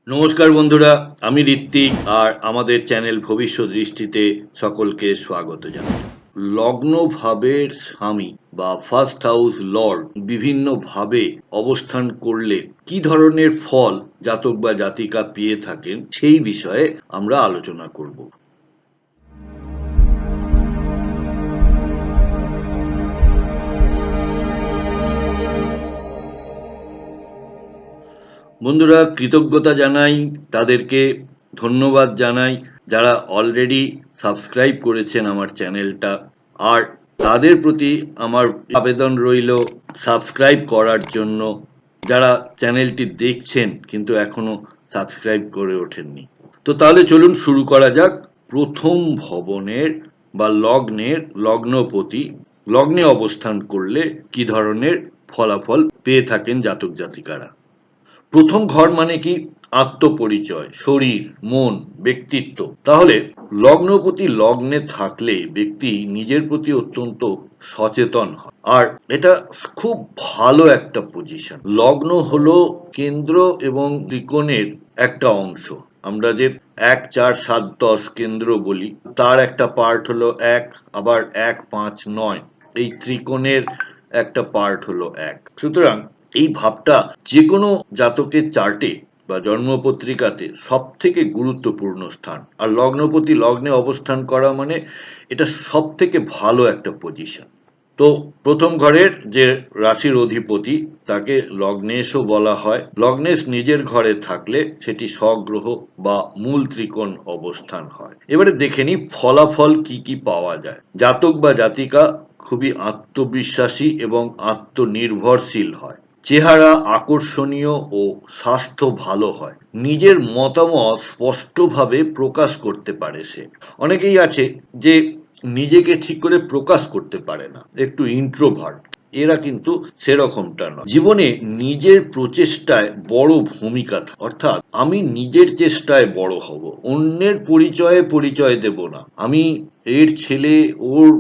নমস্কার বন্ধুরা, আমি ঋত্বিক আর আমাদের চ্যানেল ভবিষ্যৎ দৃষ্টিতে সকলকে স্বাগত জানাই। লগ্ন ভাবের স্বামী বা ফার্স্ট হাউস লর্ড বিভিন্নভাবে অবস্থান করলে কি ধরনের ফল জাতক বা জাতিকা পেয়ে থাকেন সেই বিষয়ে আমরা আলোচনা করব। বন্ধুরা, কৃতজ্ঞতা জানাই, তাদেরকে ধন্যবাদ জানাই যারা অলরেডি সাবস্ক্রাইব করেছেন আমার চ্যানেলটা। আর তাদের প্রতি আমার আবেদন রইল সাবস্ক্রাইব করার জন্য, যারা চ্যানেলটি দেখছেন কিন্তু এখনো সাবস্ক্রাইব করে ওঠেননি। তো তাহলে চলুন শুরু করা যাক। প্রথম ভবনের বা লগ্নের লগ্নপতি লগ্নে অবস্থান করলে কি ধরনের ফলাফল পেয়ে থাকেন জাতক জাতিকারা। প্রথম ঘর মানে কি? আত্মপরিচয়, শরীর, মন, ব্যক্তিত্ব। তাহলে লগ্নপতি লগ্নে থাকলে ব্যক্তি নিজের প্রতি অত্যন্ত সচেতন হয়, আর এটা খুব ভালো একটা পজিশন। লগ্ন হলো কেন্দ্র এবং ত্রিকোণের একটা অংশ। আমরা যে 1, 4, 7, 10 কেন্দ্র বলি, তার একটা পার্ট হলো 1, আবার 1, 5, 9 এই ত্রিকোণের একটা পার্ট হলো 1। সুতরাং এই ভাবটা যে কোনো জাতকের চার্টে বা জন্মপত্রিকাতে সব থেকে গুরুত্বপূর্ণ স্থান। আর লগ্নপতি লগ্নে অবস্থান করা মানে এটা সব থেকে ভালো একটা পজিশন। তো প্রথম ঘরের যে রাশির অধিপতি তাকে লগ্নেশও বলা হয়। লগ্নেশ নিজের ঘরে থাকলে সেটি স্বগ্রহ বা মূল ত্রিকোণ অবস্থান হয়। এবারে দেখে নিই ফলাফল কি কি পাওয়া যায়। জাতক বা জাতিকা খুবই আত্মবিশ্বাসী এবং আত্মনির্ভরশীল হয়। চেহারা আকর্ষণীয় ও স্বাস্থ্য ভালো হয়। নিজের মতামত স্পষ্টভাবে প্রকাশ করতে পারে সে। অনেকেই আছে যে নিজেকে ঠিক করে প্রকাশ করতে পারে না, একটু ইন্ট্রোভার্ট। এরা কিন্তু সেরকমটা নয়। জীবনে নিজের প্রচেষ্টায় বড় ভূমিকা থাকে, অর্থাৎ আমি নিজের চেষ্টায় বড় হব, অন্যের পরিচয়ে পরিচয় দেব না। আমি এর ছেলে, ওর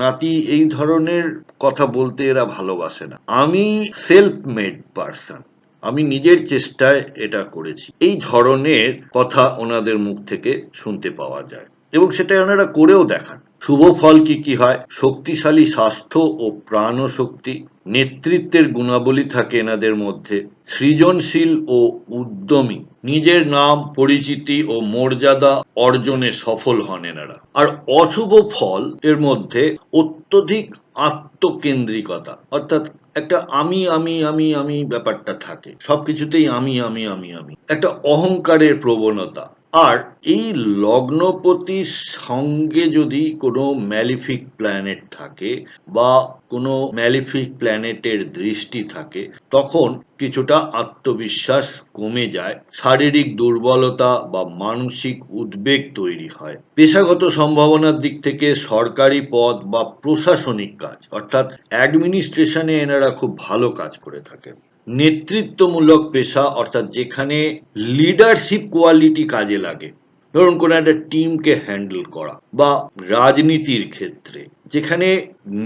নাতি, এই ধরনের কথা বলতে এরা ভালোবাসে না। আমি সেলফ মেড পারসন, আমি নিজের চেষ্টায় এটা করেছি, এই ধরনের কথা ওনাদের মুখ থেকে শুনতে পাওয়া যায় এবং সেটা ওনারা করেও দেখান। শুভ ফল কি কি হয়? শক্তিশালী স্বাস্থ্য ও প্রাণশক্তি, নেতৃত্বের গুণাবলী থাকে এনাদের মধ্যে, সৃজনশীল ও উদ্যমী, নিজের নাম, পরিচিতি ও মর্যাদা অর্জনে সফল হন এনারা। আর অশুভ ফল এর মধ্যে অত্যধিক আত্মকেন্দ্রিকতা, অর্থাৎ একটা আমি আমি আমি আমি ব্যাপারটা থাকে, সবকিছুতেই আমি আমি আমি আমি, একটা অহংকারের প্রবণতা। আর এই লগ্নপতির সঙ্গে যদি কোনো ম্যালিফিক প্ল্যানেট থাকে বা কোনো ম্যালিফিক প্ল্যানেটের দৃষ্টি থাকে, তখন কিছুটা আত্মবিশ্বাস কমে যায়, শারীরিক দুর্বলতা বা মানসিক উদ্বেগ তৈরি হয়। পেশাগত সম্ভাবনার দিক থেকে সরকারি পদ বা প্রশাসনিক কাজ, অর্থাৎ অ্যাডমিনিস্ট্রেশনে এনারা খুব ভালো কাজ করে থাকেন। নেতৃত্বমূলক পেশা, অর্থাৎ যেখানে লিডারশিপ কোয়ালিটি কাজে লাগে, ধরুন কোনো একটা টিমকে হ্যান্ডেল করা, বা রাজনীতির ক্ষেত্রে যেখানে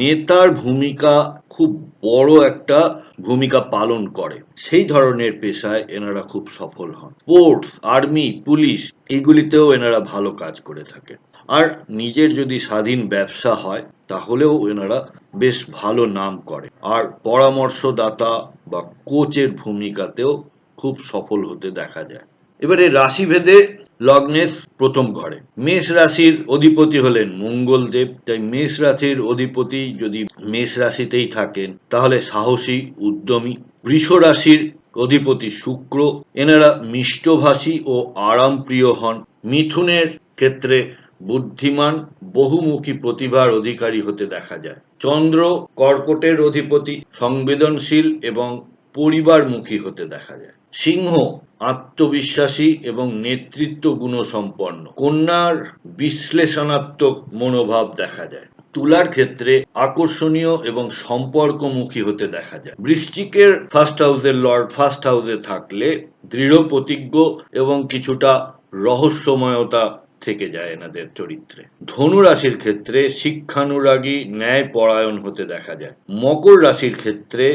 নেতার ভূমিকা খুব বড় একটা ভূমিকা পালন করে, সেই ধরনের পেশায় এনারা খুব সফল হন। স্পোর্টস, আর্মি, পুলিশ, এগুলিতেও এনারা ভালো কাজ করে থাকে। আর নিজের যদি স্বাধীন ব্যবসা হয় তাহলেও এনারা বেশ ভালো নাম করে। আর পরামর্শদাতা বা কোচের ভূমিকাতেও খুব সফল হতে দেখা যায়। এবারে রাশিভেদে লগ্নেশ প্রথম ঘরে। মেষ রাশির অধিপতি হলেন মঙ্গলদেব, তাই মেষ রাশির অধিপতি যদি মেষ রাশিতেই থাকেন তাহলে সাহসী, উদ্যমী। বৃষ রাশির অধিপতি শুক্র, এনারা মিষ্টভাষী ও আরামপ্রিয় হন। মিথুনের ক্ষেত্রে বুদ্ধিমান, বহুমুখী প্রতিভার অধিকারী হতে দেখা যায়। চন্দ্র কর্কটের অধিপতি, সংবেদনশীল এবং পরিবারমুখী হতে দেখা যায়। সিংহ আত্মবিশ্বাসী এবং নেতৃত্ব গুণসম্পন্ন। কন্যার বিশ্লেষণাত্মক মনোভাব দেখা যায়। তুলার ক্ষেত্রে আকর্ষণীয় এবং সম্পর্কমুখী হতে দেখা যায়। বৃশ্চিকের ফার্স্ট হাউসের লর্ড ফার্স্ট হাউসে থাকলে দৃঢ় প্রতিজ্ঞ এবং কিছুটা রহস্যময়তা থেকে যায় এনাদের চরিত্রে। ধনু রাশির ক্ষেত্রে শিক্ষানুরাগী, ন্যায় পরায়ণ হতে দেখা যায়। মকর রাশির ক্ষেত্রে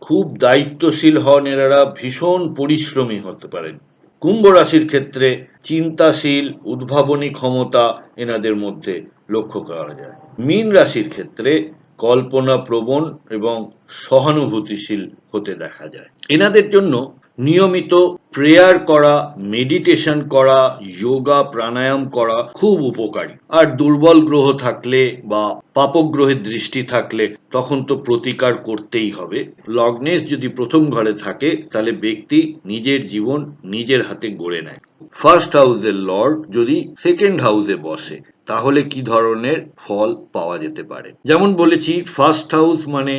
খুব দায়িত্বশীল হন এনারা, ভীষণ পরিশ্রমী হতে পারেন। কুম্ভ রাশির ক্ষেত্রে চিন্তাশীল, উদ্ভাবনী ক্ষমতা এনাদের মধ্যে লক্ষ্য করা যায়। মীন রাশির ক্ষেত্রে কল্পনা প্রবণ এবং সহানুভূতিশীল হতে দেখা যায়। এনাদের জন্য নিয়মিত প্রেয়ার করা, মেডিটেশন করা, যোগা প্রাণায়াম করা খুব উপকারী। আর দুর্বল গ্রহ থাকলে বা পাপগ্রহের দৃষ্টি থাকলে তখন তো প্রতিকার করতেই হবে। লগ্নেশ যদি প্রথম ঘরে থাকে তাহলে ব্যক্তি নিজের জীবন নিজের হাতে গড়ে নেয়। ফার্স্ট হাউসের লর্ড যদি সেকেন্ড হাউসে বসে তাহলে কি ধরনের ফল পাওয়া যেতে পারে? যেমন বলেছি, ফার্স্ট হাউস মানে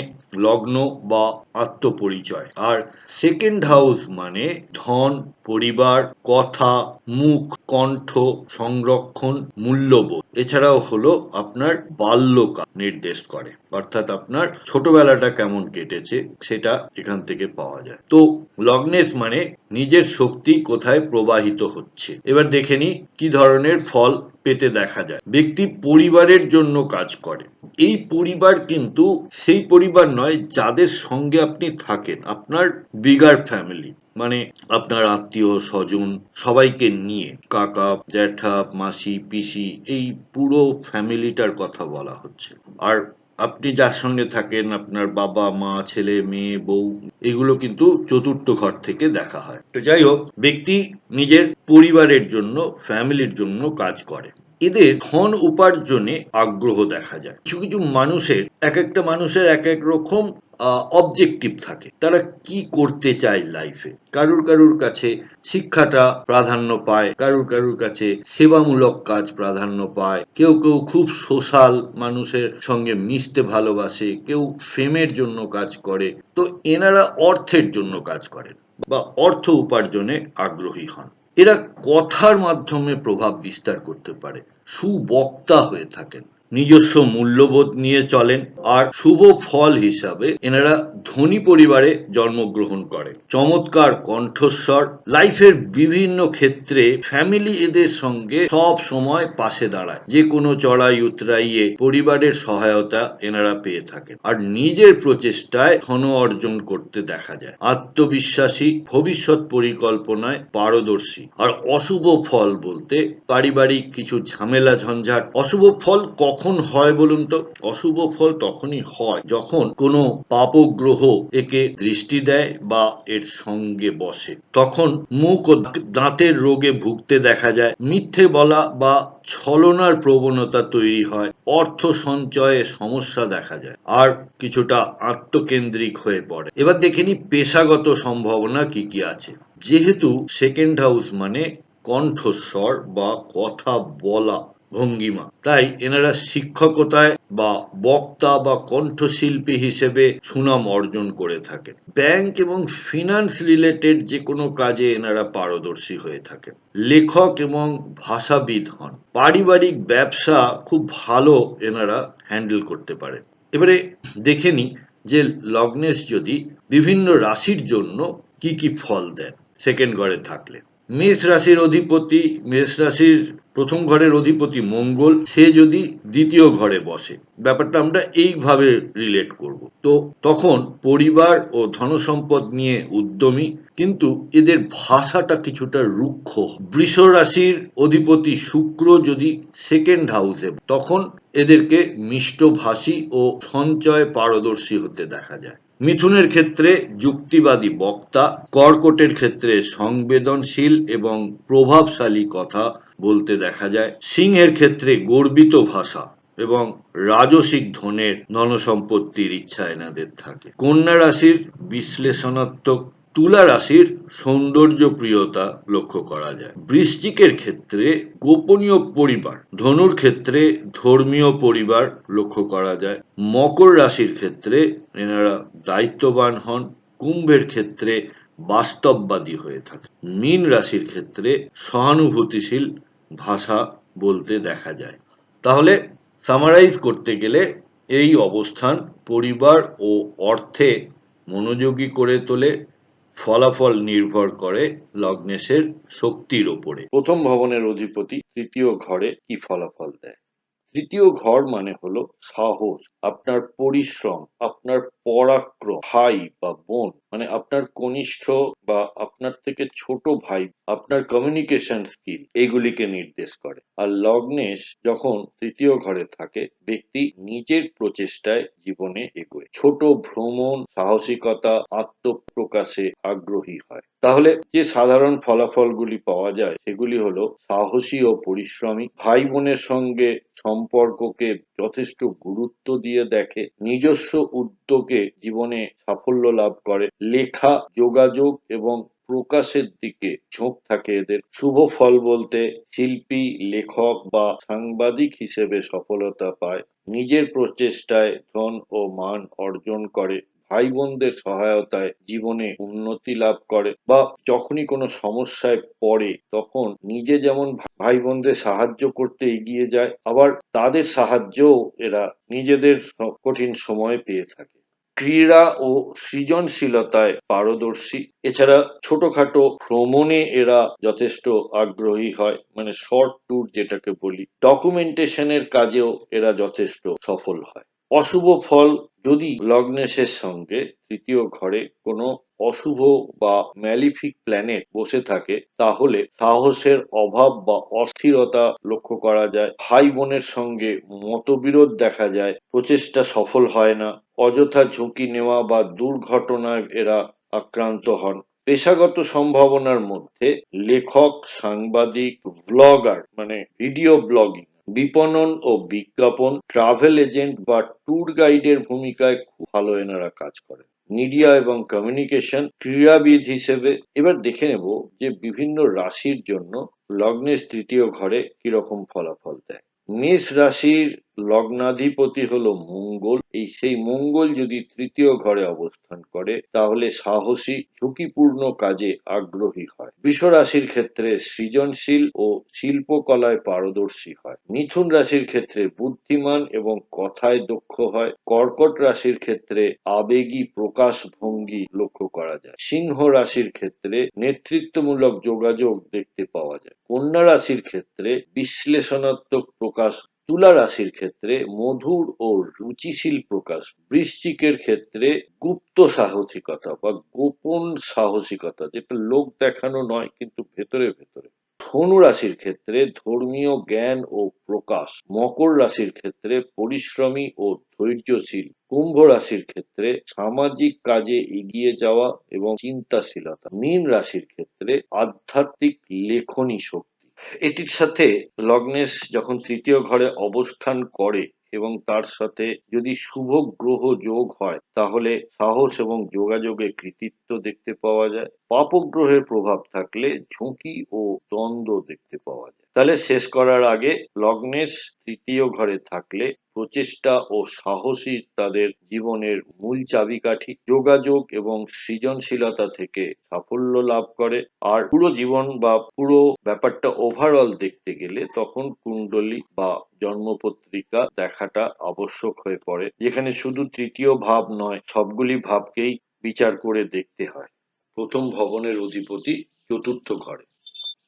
লগ্ন বা আত্মপরিচয়, আর সেকেন্ড হাউস মানে ধন, পরিবার, কথা, মুখ, কণ্ঠ, সংরক্ষণ, মূল্যবোধ। এছাড়াও হলো আপনার বাল্যকাল নির্দেশ করে, অর্থাৎ আপনার ছোটবেলাটা কেমন কেটেছে সেটা এখান থেকে পাওয়া যায়। তো লগ্নেশ মানে নিজের শক্তি কোথায় প্রবাহিত হচ্ছে। এবার দেখে নি কি ধরনের ফল পেতে দেখা যায়। ব্যক্তি পরিবারের জন্য কাজ করে। এই পরিবার কিন্তু সেই পরিবার নয় যাদের সঙ্গে আপনি থাকেন, আপনার বিগার ফ্যামিলি, মানে আপনার আত্মীয় স্বজন সবাইকে নিয়ে, কাকা, জ্যাঠা, মাসি, পিসি, এই পুরো ফ্যামিলিটার কথা বলা হচ্ছে। আর আপনি যার সঙ্গে থাকেন, আপনার বাবা, মা, ছেলে, মেয়ে, বউ, এগুলো কিন্তু চতুর্থ ঘর থেকে দেখা হয়। তো যাই হোক, ব্যক্তি নিজের পরিবারের জন্য, ফ্যামিলির জন্য কাজ করে। এদের ধন উপার্জনে আগ্রহ দেখা যায়। কিছু কিছু মানুষের, এক একটা মানুষের এক এক রকম অবজেক্টিভ থাকে, তারা কি করতে চায় লাইফে। কারুর কারুর কাছে শিক্ষাটা প্রাধান্য পায়, কারুর কারুর কাছে সেবামূলক কাজ প্রাধান্য পায়, কেউ কেউ খুব সোশ্যাল, মানুষের সঙ্গে মিশতে ভালোবাসে, কেউ ফেমের জন্য কাজ করে। তো এনারা অর্থের জন্য কাজ করেন বা অর্থ উপার্জনে আগ্রহী হন। এরা কথার মাধ্যমে প্রভাব বিস্তার করতে পারে, সুবক্তা হয়ে থাকেন, নিজস্ব মূল্যবোধ নিয়ে চলেন। আর শুভ ফল হিসাবে এনারা ধনী পরিবারে জন্মগ্রহণ করে। চমৎকার কণ্ঠস্বর, লাইফের বিভিন্ন ক্ষেত্রে ফ্যামিলি এদের সঙ্গে সব সময় পাশে দাঁড়ায়। যে কোনো চড়াই উতরাইয়ে পরিবারের সহায়তা এনারা পেয়ে থাকেন। আর নিজের প্রচেষ্টায় ধন অর্জন করতে দেখা যায়। আত্মবিশ্বাসী, ভবিষ্যৎ পরিকল্পনায় পারদর্শী। আর অশুভ ফল বলতে পারিবারিক কিছু ঝামেলা ঝঞ্ঝাট। অশুভ ফল কখন হয় বলুন তো? অশুভ ফল তখনই হয় যখন কোনো পাপগ্রহ একে দৃষ্টি দেয় বা এর সঙ্গে বসে। তখন মুখ ও দাঁতের রোগে ভুগতে দেখা যায়, মিথ্যে বলা বা ছলনার প্রবণতা তৈরি হয়, অর্থ সঞ্চয়ে সমস্যা দেখা যায়, আর কিছুটা আত্মকেন্দ্রিক হয়ে পড়ে। এবার দেখে নি পেশাগত সম্ভাবনা কি কি আছে। যেহেতু সেকেন্ড হাউস মানে কণ্ঠস্বর বা কথা বলা ভঙ্গিমা, তাই এনারা শিক্ষকতায় বা বক্তা বা কণ্ঠশিল্পী হিসেবে সুনাম অর্জন করে থাকেন। ব্যাংক এবং ফিনান্স রিলেটেড যে কোনো কাজে এনারা পারদর্শী হয়ে থাকেন। লেখক এবং ভাষাবিদ হন। পারিবারিক ব্যবসা খুব ভালো এনারা হ্যান্ডেল করতে পারেন। এবারে দেখে নি যে লগ্নেশ যদি বিভিন্ন রাশির জন্য কি কি ফল দেন সেকেন্ড ঘরে থাকলে। মেষ রাশির অধিপতি, মেষ রাশির প্রথম ঘরের অধিপতি মঙ্গল, সে যদি দ্বিতীয় ঘরে বসে, ব্যাপারটা আমরা এইভাবে রিলেট করব। তো তখন পরিবার ও ধনসম্পদ নিয়ে উদ্যমী, কিন্তু এদের ভাষাটা কিছুটা রুক্ষ। বৃষ রাশির অধিপতি শুক্র যদি সেকেন্ড হাউসে, তখন এদেরকে মিষ্টভাষী ও সঞ্চয় পারদর্শী হতে দেখা যায়। মিথুনের ক্ষেত্রে যুক্তিবাদী বক্তা, কর্কটের ক্ষেত্রে সংবেদনশীল এবং প্রভাবশালী কথা বলতে দেখা যায়। সিংহের ক্ষেত্রে গর্বিত ভাষা এবং রাজসিক ধনের ধনসম্পত্তির ইচ্ছা এনাদের থাকে। কন্যা রাশির বিশ্লেষণাত্মক, তুলা রাশির সৌন্দর্য প্রিয়তা লক্ষ্য করা যায়। বৃশ্চিকের ক্ষেত্রে গোপনীয় পরিবার, ধনুর ক্ষেত্রে ধর্মীয় পরিবার লক্ষ্য করা যায়। মকর রাশির ক্ষেত্রে এনারা দায়িত্ববান হন। কুম্ভের ক্ষেত্রে বাস্তববাদী হয়ে থাকে। মীন রাশির ক্ষেত্রে সহানুভূতিশীল ভাষা বলতে দেখা যায়। তাহলে সামারাইজ করতে গেলে এই অবস্থান পরিবার ও অর্থে মনোযোগী করে তোলে। ফলাফল নির্ভর করে লগ্নেশের শক্তির ওপরে। প্রথম ভবনের অধিপতি তৃতীয় ঘরে কি ফলাফল দেয়? তৃতীয় ঘর মানে হলো সাহস, আপনার পরিশ্রম, আপনার পরাক্রম, ভাই বা বোন মানে আপনার কনিষ্ঠ বা আপনার থেকে ছোট ভাই, আপনার কমিউনিকেশন স্কিল এগুলিকে নির্দেশ করে। আর লগ্নেশ যখন তৃতীয় ঘরে থাকে, ব্যক্তি নিজের প্রচেষ্টায় জীবনে এগোয়, ছোট ভ্রমণ, সাহসিকতা, আত্মপ্রকাশে আগ্রহী হয়। তাহলে যে সাধারণ ফলাফলগুলি পাওয়া যায় সেগুলি হলো সাহসী ও পরিশ্রমী, ভাই বোনের সঙ্গে সম্পর্ককে যথেষ্ট গুরুত্ব দিয়ে দেখে, নিজস্ব উদ্যোগে জীবনে সাফল্য লাভ করে, লেখা, যোগাযোগ এবং প্রকাশের দিকে ঝোঁক থাকে এদের। শুভ ফল বলতে শিল্পী, লেখক বা সাংবাদিক হিসেবে সফলতা পায়, নিজের প্রচেষ্টায় ধন ও মান অর্জন করে, ভাই বোনদের সহায়তায় জীবনে উন্নতি লাভ করে, বা যখনই কোনো সমস্যায় পড়ে তখন নিজে যেমন ভাই বোনদের সাহায্য করতে এগিয়ে যায়, আবার তাদের সাহায্যও এরা নিজেদের কঠিন সময় পেয়ে থাকে। ক্রীড়া ও সৃজনশীলতায় পারদর্শী, এছাড়া ছোটখাটো ভ্রমণে এরা যথেষ্ট আগ্রহী হয়, মানে শর্ট ট্যুর যেটাকে বলি, ডকুমেন্টেশনের কাজেও এরা যথেষ্ট সফল হয়। অশুভ ফল, যদি লগ্নেশের সঙ্গে তৃতীয় ঘরে কোনো অশুভ বা ম্যালিফিক প্ল্যানেট বসে থাকে তাহলে সাহসের অভাব বা অস্থিরতা লক্ষ্য করা যায়, ভাই বোনের সঙ্গে মতবিরোধ দেখা যায়, প্রচেষ্টা সফল হয় না, অযথা ঝুঁকি নেওয়া বা দুর্ঘটনায় এরা আক্রান্ত হন। পেশাগত সম্ভাবনার মধ্যে লেখক, সাংবাদিক, ব্লগার মানে ভিডিও ব্লগিং, বিপণন ও বিজ্ঞাপন, ট্রাভেল এজেন্ট বা ট্যুর গাইডের ভূমিকায় খুব ভালো এনারা কাজ করেন। মিডিয়া এবং কমিউনিকেশন, ক্রীড়াবিদ হিসেবে। এবার দেখে নেব যে বিভিন্ন রাশির জন্য লগ্নের তৃতীয় ঘরে কিরকম ফলাফল দেয়। মেষ রাশির লগ্নাধিপতি হলো মঙ্গল, সেই মঙ্গল যদি তৃতীয় ঘরে অবস্থান করে তাহলে সাহসী, ঝুঁকিপূর্ণ কাজে আগ্রহী হয়। বৃষ রাশির ক্ষেত্রে সৃজনশীল ও শিল্পকলায় পারদর্শী হয়। মিথুন রাশির ক্ষেত্রে বুদ্ধিমান এবং কথায় দক্ষ হয়। কর্কট রাশির ক্ষেত্রে আবেগী প্রকাশ ভঙ্গি লক্ষ্য করা যায়। সিংহ রাশির ক্ষেত্রে নেতৃত্বমূলক যোগাযোগ দেখতে পাওয়া যায়। কন্যা রাশির ক্ষেত্রে বিশ্লেষণাত্মক প্রকাশ। তুলা রাশির ক্ষেত্রে মধুর ও রুচিশীল প্রকাশ। বৃশ্চিকের ক্ষেত্রে গুপ্ত সাহসিকতা বা গোপন সাহসিকতা, যেটা লোক দেখানো নয় কিন্তু ভেতরে ভেতরে। ধনু রাশির ক্ষেত্রে ধর্মীয় জ্ঞান ও প্রকাশ। মকর রাশির ক্ষেত্রে পরিশ্রমী ও ধৈর্যশীল। কুম্ভ রাশির ক্ষেত্রে সামাজিক কাজে এগিয়ে যাওয়া এবং চিন্তাশীলতা। মীন রাশির ক্ষেত্রে আধ্যাত্মিক লেখনী শক্তি। এটির সাথে লগ্নেশ যখন তৃতীয় ঘরে অবস্থান করে এবং তার সাথে যদি শুভ গ্রহ যোগ হয় তাহলে সাহস এবং যোগাযোগে কৃতিত্ব দেখতে পাওয়া যায়। পাপগ্রহের প্রভাব থাকলে ঝুঁকি ও দ্বন্দ্ব দেখতে পাওয়া যায়। তাহলে শেষ করার আগে লগ্নেশ তৃতীয় ঘরে থাকলে প্রচেষ্টা ও সাহসী তাদের জীবনের মূল চাবিকাঠি। যোগাযোগ এবং সৃজনশীলতা থেকে সাফল্য লাভ করে। আর পুরো জীবন বা পুরো ব্যাপারটা ওভারঅল দেখতে গেলে তখন কুণ্ডলী বা জন্মপত্রিকা দেখাটা আবশ্যক হয়ে পড়ে, যেখানে শুধু তৃতীয় ভাব নয় সবগুলি ভাবকেই বিচার করে দেখতে হয়। প্রথম ভবনের অধিপতি চতুর্থ ঘরে।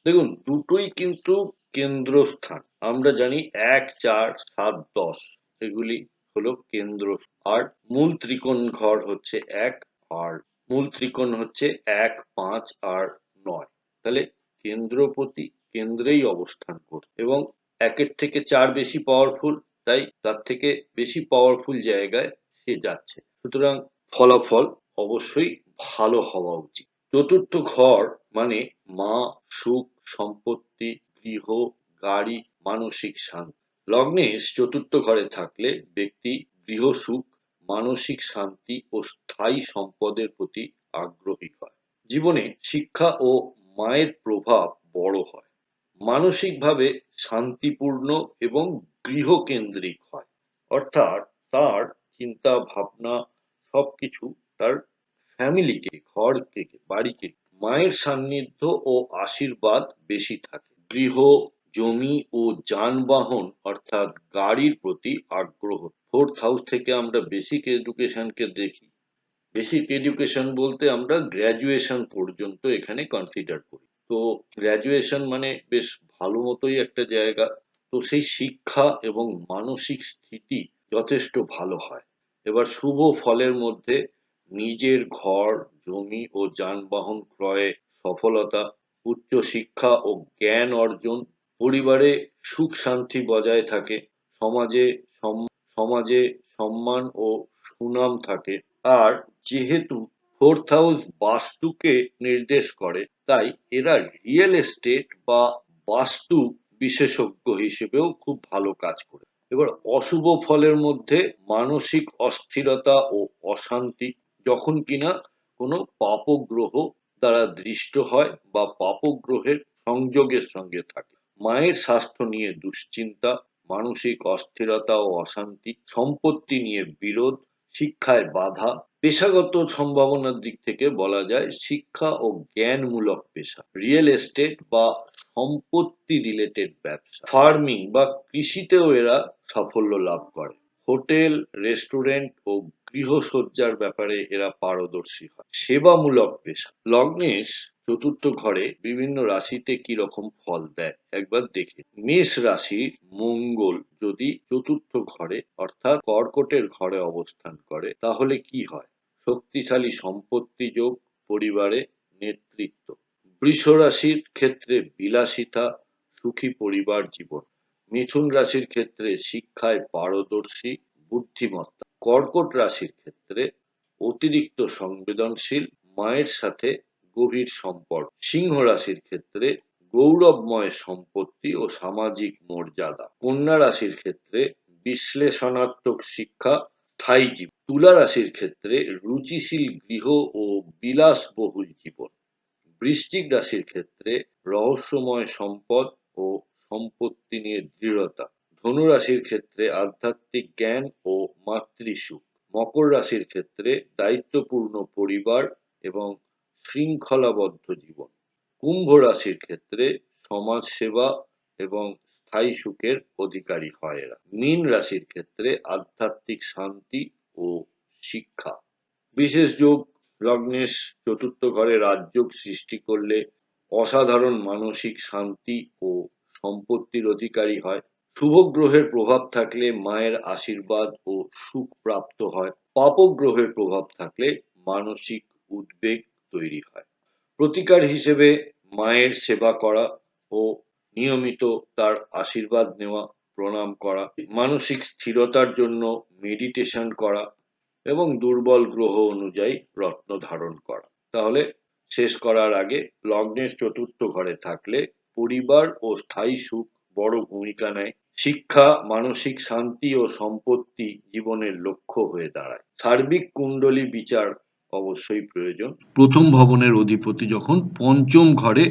দেখুন দুটোই কিন্তু কেন্দ্রস্থান। আমরা জানি ১, ৪, ৭, ১০ এগুলি হলো কেন্দ্র। আর মূল ত্রিকোণ ঘর হচ্ছে ১, আর মূল ত্রিকোণ হচ্ছে ১, ৫ আর ৯। তাহলে কেন্দ্রপতি কেন্দ্রেই অবস্থান করছে এবং ১-এর থেকে ৪ বেশি পাওয়ারফুল, তাই তার থেকে বেশি পাওয়ারফুল জায়গায় সে যাচ্ছে। সুতরাং ফলাফল অবশ্যই ভালো হওয়া উচিত। চতুর্থ ঘর মানে মা, সুখ, সম্পত্তি, গৃহ, গাড়ি, মানসিক শান্তি। লগ্নেশ চতুর্থ ঘরে থাকলে ব্যক্তি গৃহসুখ, মানসিক শান্তি ও স্থায়ী সম্পদের প্রতি আগ্রহী হয়। জীবনে শিক্ষা ও মায়ের প্রভাব বড় হয়। মানসিকভাবে শান্তিপূর্ণ এবং গৃহকেন্দ্রিক হয়, অর্থাৎ তার চিন্তা ভাবনা সবকিছু তার ফ্যামিলিকে, ঘরকে, বাড়িকে, মায়ের সান্নিধ্য ও আশীর্বাদ বেশি থাকে। গৃহ, জমি ও যানবাহন অর্থাৎ গাড়ির প্রতি আগ্রহ। ফোর্থ হাউস থেকে আমরা বেসিক এডুকেশনকে দেখি। বেসিক এডুকেশন বলতে আমরা গ্র্যাজুয়েশন পর্যন্ত এখানে কনসিডার করি। তো গ্র্যাজুয়েশন মানে বেশ ভালো মতোই একটা জায়গা। তো সেই শিক্ষা এবং মানসিক স্থিতি যথেষ্ট ভালো হয়। এবার শুভ ফলের মধ্যে নিজের ঘর, জমি ও যানবাহন ক্রয়ে সফলতা, উচ্চশিক্ষা ও জ্ঞান অর্জন, পরিবারে সুখ শান্তি বজায় থাকে, সমাজে সমাজে সম্মান ও সুনাম থাকে। আর যেহেতু ফোর্থ হাউস বাস্তুকে নির্দেশ করে, তাই এরা রিয়েল এস্টেট বা বাস্তু বিশেষজ্ঞ হিসেবেও খুব ভালো কাজ করে। এবার অশুভ ফলের মধ্যে মানসিক অস্থিরতা ও অশান্তি, যখন কিনা কোনো পাপগ্রহ দ্বারা দৃষ্ট হয় বা পাপগ্রহের সংযোগের সঙ্গে থাকে। মায়ের স্বাস্থ্য নিয়ে দুশ্চিন্তা, মানসিক অস্থিরতা ও অশান্তি, সম্পত্তি নিয়ে বিরোধ, শিক্ষায় বাধা। পেশাগত সম্ভাবনার দিক থেকে বলা যায় শিক্ষা ও জ্ঞানমূলক পেশা, রিয়েল এস্টেট বা সম্পত্তি রিলেটেড ব্যবসা, ফার্মিং বা কৃষিতেও এরা সাফল্য লাভ করে। হোটেল, রেস্টুরেন্ট ও গৃহসজ্জার ব্যাপারে এরা পারদর্শী হয়। সেবামূলক পেশা। লগ্নেশ চতুর্থ ঘরে বিভিন্ন রাশিতে কি রকম ফল দেয় একবার দেখে। মেষ রাশির মঙ্গল যদি চতুর্থ ঘরে অর্থাৎ কর্কটের ঘরে অবস্থান করে তাহলে কি হয়? শক্তিশালী সম্পত্তি যোগ, পরিবারে নেতৃত্ব। বৃষ রাশির ক্ষেত্রে বিলাসিতা, সুখী পরিবার জীবন। মিথুন রাশির ক্ষেত্রে শিক্ষায় পারদর্শী, বুদ্ধিমত্তা। কর্কট রাশির ক্ষেত্রে অতিরিক্ত সংবেদনশীল, মায়ের সাথে গভীর সম্পর্ক। সিংহ রাশির ক্ষেত্রে গৌরবময় সম্পত্তি ও সামাজিক মর্যাদা। কন্যা রাশির ক্ষেত্রে বিশ্লেষণাত্মক শিক্ষা, স্থায়ী জীবন। তুলা রাশির ক্ষেত্রে রুচিশীল গৃহ ও বিলাসবহুল জীবন। বৃশ্চিক রাশির ক্ষেত্রে রহস্যময় সম্পদ ও সম্পত্তি নিয়ে দৃঢ়তা। ধনু রাশির ক্ষেত্রে আধ্যাত্মিক জ্ঞান ও মাতৃসুখ। মকর রাশির ক্ষেত্রে দায়িত্বপূর্ণ পরিবার এবং শৃঙ্খলাবদ্ধ জীবন। কুম্ভ রাশির ক্ষেত্রে সমাজ সেবা এবং স্থায়ী সুখের অধিকারী হয় এরা। মীন রাশির ক্ষেত্রে আধ্যাত্মিক শান্তি ও শিক্ষা। বিশেষ যোগ লগ্নেশ চতুর্থ ঘরে রাজযোগ সৃষ্টি করলে অসাধারণ মানসিক শান্তি ও সম্পত্তির অধিকারী হয়। শুভ গ্রহের প্রভাব থাকলে মায়ের আশীর্বাদ ও সুখ প্রাপ্ত হয়। পাপগ্রহের প্রভাব থাকলে মানসিক উদ্বেগ তৈরি হয়। প্রতিকার হিসেবে মায়ের সেবা করা ও নিয়মিত তার আশীর্বাদ নেওয়া, প্রণাম করা, মানসিক স্থিরতার জন্য মেডিটেশন করা এবং দুর্বল গ্রহ অনুযায়ী রত্ন ধারণ করা। তাহলে শেষ করার আগে লগ্নের চতুর্থ ঘরে থাকলে পরিবার ও স্থায়ী সুখ বড় ভূমিকা নেয়। শিক্ষা, মানসিক শান্তি ও সম্পত্তি জীবনের লক্ষ্য হয়ে দাঁড়ায়। সার্বিক কুণ্ডলী বিচার অবশ্যই প্রয়োজন। প্রথম ভবনের অধিপতি যখন পঞ্চম ঘরে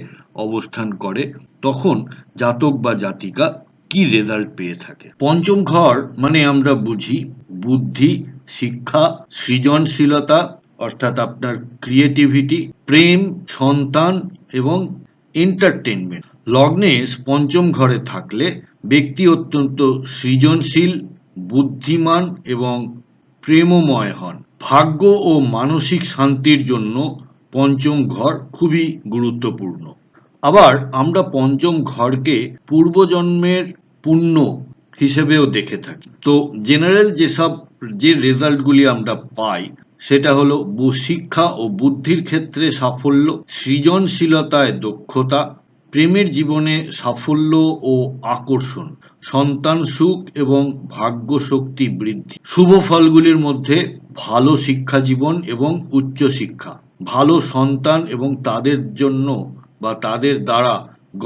অবস্থান করে তখন জাতক বা জাতিকা কি রেজাল্ট পেয়ে থাকে। পঞ্চম ঘর মানে আমরা বুঝি বুদ্ধি, শিক্ষা, সৃজনশীলতা অর্থাৎ আপনার ক্রিয়েটিভিটি, প্রেম, সন্তান এবং এন্টারটেনমেন্ট। লগ্নেশ পঞ্চম ঘরে থাকলে ব্যক্তি অত্যন্ত সৃজনশীল, বুদ্ধিমান এবং প্রেমময় হন। ভাগ্য ও মানসিক শান্তির জন্য পঞ্চম ঘর খুবই গুরুত্বপূর্ণ। আবার আমরা পঞ্চম ঘরকে পূর্বজন্মের পুণ্য হিসেবেও দেখে থাকি। তো জেনারেল যে রেজাল্টগুলি আমরা পাই সেটা হলো শিক্ষা ও বুদ্ধির ক্ষেত্রে সাফল্য, সৃজনশীলতায় দক্ষতা, প্রেমের জীবনে সাফল্য ও আকর্ষণ, সন্তান সুখ এবং ভাগ্য শক্তি বৃদ্ধি। শুভ ফলগুলির মধ্যে ভালো শিক্ষা জীবন এবং উচ্চশিক্ষা, ভালো সন্তান এবং তাদের জন্য বা তাদের দ্বারা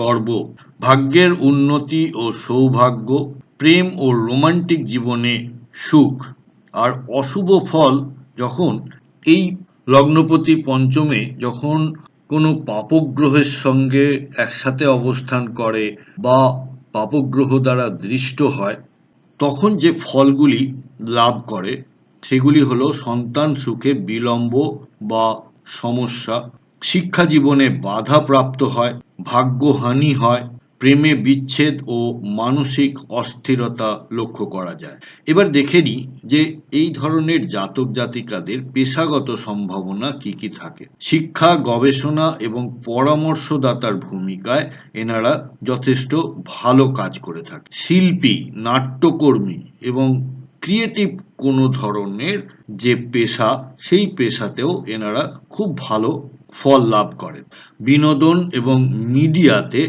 গর্ব, ভাগ্যের উন্নতি ও সৌভাগ্য, প্রেম ও রোমান্টিক জীবনে সুখ। আর অশুভ ফল যখন এই লগ্নপতি পঞ্চমে যখন কোনো পাপগ্রহের সঙ্গে একসাথে অবস্থান করে বা পাপগ্রহ দ্বারা দৃষ্ট হয় তখন যে ফলগুলি লাভ করে সেগুলি হলো সন্তান সুখে বিলম্ব বা সমস্যা, শিক্ষা জীবনে বাধা প্রাপ্ত হয়, ভাগ্যহানি হয়, প্রেমে বিচ্ছেদ ও মানসিক অস্থিরতা লক্ষ্য করা যায়। এবার দেখে নিই যে এই ধরনের জাতক জাতিকাদের পেশাগত সম্ভাবনা কি কি থাকে। শিক্ষা, গবেষণা এবং পরামর্শদাতার ভূমিকায় এনারা যথেষ্ট ভালো কাজ করে থাকে। শিল্পী, নাট্যকর্মী এবং ক্রিয়েটিভ কোনো ধরনের যে পেশা, সেই পেশাতেও এনারা খুব ভালো ফল লাভ করেন। বিনোদন এবং মিডিয়াতে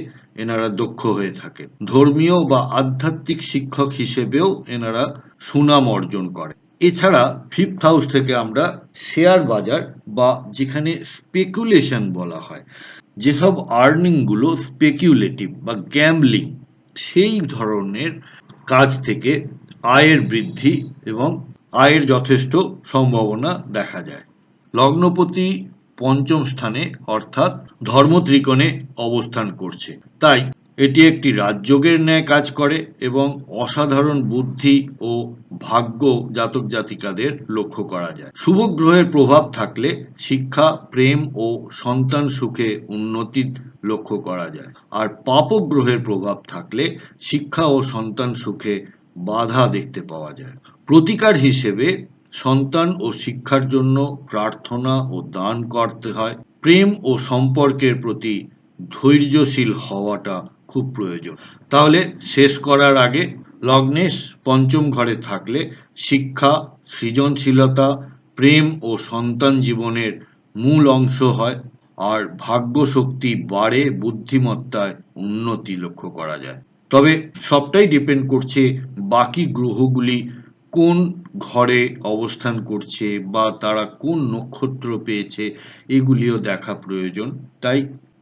এনারা দক্ষ হয়ে থাকেন। ধর্মীয় বা আধ্যাত্মিক শিক্ষক হিসেবেও এনারা সুনাম অর্জন করে। এছাড়া ফিফথ হাউস থেকে আমরা শেয়ার বাজার বা যেখানে স্পেকুলেশন বলা হয়, যেসব আর্নিংগুলো স্পেকুলেটিভ বা গ্যাম্বলিং, সেই ধরনের কাজ থেকে আয়ের বৃদ্ধি এবং আয়ের যথেষ্ট সম্ভাবনা দেখা যায়। লগ্নপতি পঞ্চম স্থানে অর্থাৎ ধর্মত্রিকোণে অবস্থান করছে, তাই এটি একটি রাজযোগের ন্যায় কাজ করে এবং অসাধারণ বুদ্ধি ও ভাগ্য জাতক জাতিকাদের লক্ষ্য করা যায়। শুভ গ্রহের প্রভাব থাকলে শিক্ষা, প্রেম ও সন্তান সুখে উন্নতি লক্ষ্য করা যায়, আর পাপক গ্রহের প্রভাব থাকলে শিক্ষা ও সন্তান সুখে বাধা দেখতে পাওয়া যায়। প্রতিকার হিসেবে সন্তান ও শিক্ষার জন্য প্রার্থনা ও দান করতে হয়। প্রেম ও সম্পর্কের প্রতি ধৈর্যশীল হওয়াটা খুব প্রয়োজন। তাহলে শেষ করার আগে, লগ্নেশ পঞ্চম ঘরে থাকলে শিক্ষা, সৃজনশীলতা, প্রেম ও সন্তান জীবনের মূল অংশ হয়, আর ভাগ্য শক্তি বাড়ে, বুদ্ধিমত্তায় উন্নতি লক্ষ্য করা যায়। তবে সবটাই ডিপেন্ড করছে বাকি গ্রহগুলি কোন ঘরে অবস্থান করছে বা তারা কোন নক্ষত্র পেয়েছে, এগুলিও দেখা প্রয়োজন। তাই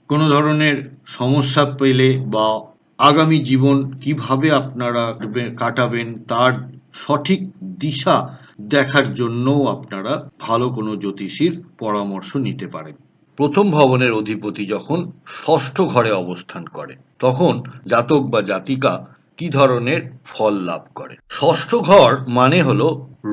কোনো ধরনের সমস্যা পেলে বা আগামী জীবন কিভাবে আপনারা কাটাবেন তার সঠিক দিশা দেখার জন্যও আপনারা ভালো কোনো জ্যোতিষীর পরামর্শ নিতে পারেন। প্রথম ভবনের অধিপতি যখন ষষ্ঠ ঘরে অবস্থান করে, তখন জাতক বা জাতিকা কি ধরনের ফল লাভ করে। ষষ্ঠ ঘর মানে হলো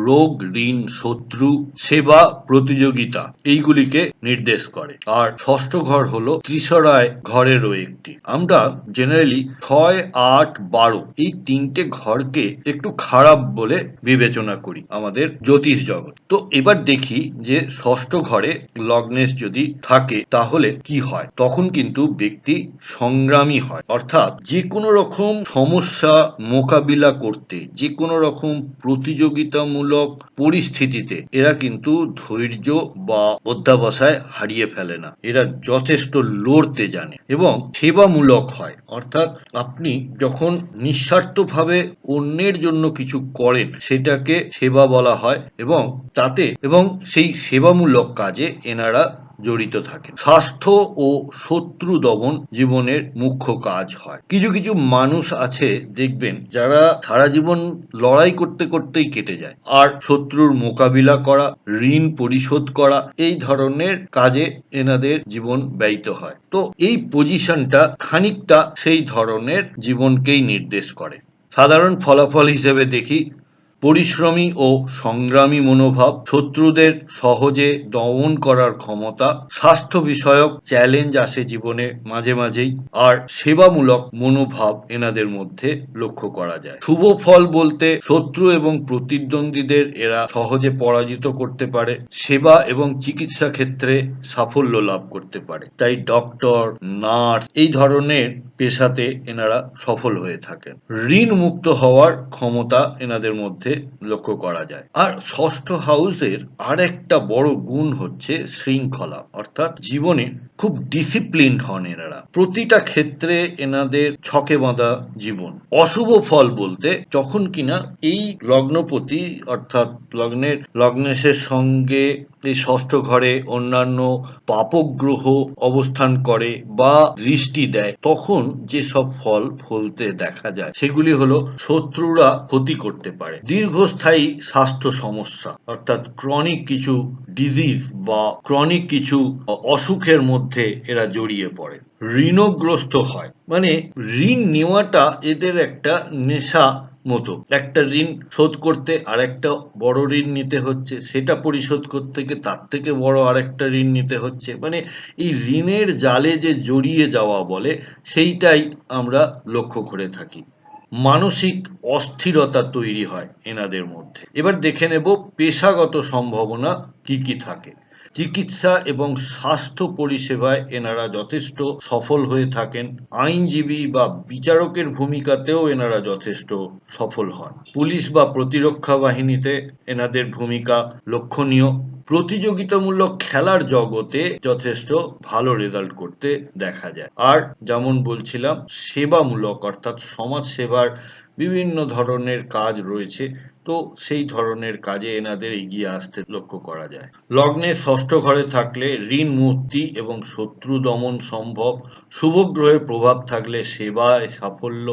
রোগ, ঋণ, শত্রু, সেবা, প্রতিযোগিতা, এইগুলিকে নির্দেশ করে। আর ষষ্ঠ ঘর হলো ত্রিশরায় ঘরেরও একটি। আমরা জেনারেলি 6, 8, 12 এই তিনটে ঘরকে একটু খারাপ বলে বিবেচনা করি আমাদের জ্যোতিষ জগৎ। তো এবার দেখি যে ষষ্ঠ ঘরে লগ্নেশ যদি থাকে তাহলে কি হয়। তখন কিন্তু ব্যক্তি সংগ্রামী হয়, অর্থাৎ যে কোনো রকম সমস্যা মোকাবিলা করতে, যে কোনো রকম প্রতিযোগিতামূলক পরিস্থিতিতে এরা কিন্তু ধৈর্য বা অধ্যাবসায় হারিয়ে ফেলে না। এরা যথেষ্ট লড়তে জানে এবং সেবামূলক হয়, অর্থাৎ আপনি যখন নিঃস্বার্থভাবে অন্যের জন্য কিছু করেন সেটাকে সেবা বলা হয় এবং সেই সেবামূলক কাজে এনারা জড়িত থাকেন। স্বাস্থ্য ও শত্রু দমন জীবনের মুখ্য কাজ হয়। কিছু কিছু মানুষ আছে দেখবেন যারা সারা জীবন লড়াই করতে করতেই কেটে যায়, আর শত্রুর মোকাবিলা করা, ঋণ পরিশোধ করা, এই ধরনের কাজে এনাদের জীবন ব্যয়িত হয়। তো এই পজিশনটা খানিকটা সেই ধরনের জীবনকেই নির্দেশ করে। সাধারণ ফলাফল হিসেবে দেখি, পরিশ্রমী ও সংগ্রামী মনোভাব, শত্রুদের সহজে দমন করার ক্ষমতা, স্বাস্থ্য বিষয়ক চ্যালেঞ্জ আসে জীবনে মাঝে মাঝেই, আর সেবামূলক মনোভাব এনাদের মধ্যে লক্ষ্য করা যায়। শুভ ফল বলতে শত্রু এবং প্রতিদ্বন্দ্বীদের এরা সহজে পরাজিত করতে পারে, সেবা এবং চিকিৎসা ক্ষেত্রে সাফল্য লাভ করতে পারে। তাই ডক্টর, নার্স এই ধরনের পেশাতে এনারা সফল হয়ে থাকেন। ঋণ মুক্ত হওয়ার ক্ষমতা এনাদের মধ্যে লক্ষ্য করা যায়। আর ষষ্ঠ হাউসের আর একটা বড় গুণ হচ্ছে শৃঙ্খলা, অর্থাৎ জীবনে খুব ডিসিপ্লিনড হন এনারা। প্রতিটা ক্ষেত্রে এনাদের ছকে বাঁধা জীবন। অশুভ ফল বলতে যখন কিনা এই লগ্নপতি অর্থাৎ লগ্নেশের সঙ্গে এই ষষ্ঠ ঘরে অন্যান্য পাপক গ্রহ অবস্থান করে বা দৃষ্টি দেয়, তখন যেসব ফল ফলতে দেখা যায় সেগুলি হলো শত্রুরা ক্ষতি করতে পারে, দীর্ঘস্থায়ী স্বাস্থ্য সমস্যা অর্থাৎ ক্রনিক কিছু ডিজিজ বা ক্রনিক কিছু অসুখের মধ্যে এরা জড়িয়ে পড়ে, ঋণগ্রস্ত হয়, মানে ঋণ নেওয়াটা এদের একটা নেশা মতো। একটা ঋণ শোধ করতে আরেকটা বড় ঋণ নিতে হচ্ছে, সেটা পরিশোধ করতে গিয়ে তার থেকে বড় আরেকটা ঋণ নিতে হচ্ছে। মানে এই ঋণের জালে যে জড়িয়ে যাওয়া বলে, সেইটাই আমরা লক্ষ্য করে থাকি। মানসিক অস্থিরতা তৈরি হয় এনাদের মধ্যে। এবার দেখে নেব পেশাগত সম্ভাবনা কি কি থাকে। চিকিৎসা এবং স্বাস্থ্য পরিষেবায় এনারা যথেষ্ট সফল হয়ে থাকেন। আইনজীবী বা বিচারকের ভূমিকাতেও এনারা যথেষ্ট সফল হন। পুলিশ বা প্রতিরক্ষা বাহিনীতে এনাদের ভূমিকা লক্ষণীয়। প্রতিযোগিতামূলক খেলার জগতে যথেষ্ট ভালো রেজাল্ট করতে দেখা যায়। আর যেমন বলছিলাম, সেবামূলক অর্থাৎ সমাজ সেবার বিভিন্ন ধরনের কাজ রয়েছে, তো সেই ধরনের কাজে এনাদের এগিয়ে আসতে লক্ষ্য করা যায়। লগ্নে ষষ্ঠ ঘরে থাকলে ঋণ মুক্তি এবং শত্রু দমন সম্ভব। শুভ গ্রহের প্রভাব থাকলে সেবায় সাফল্য।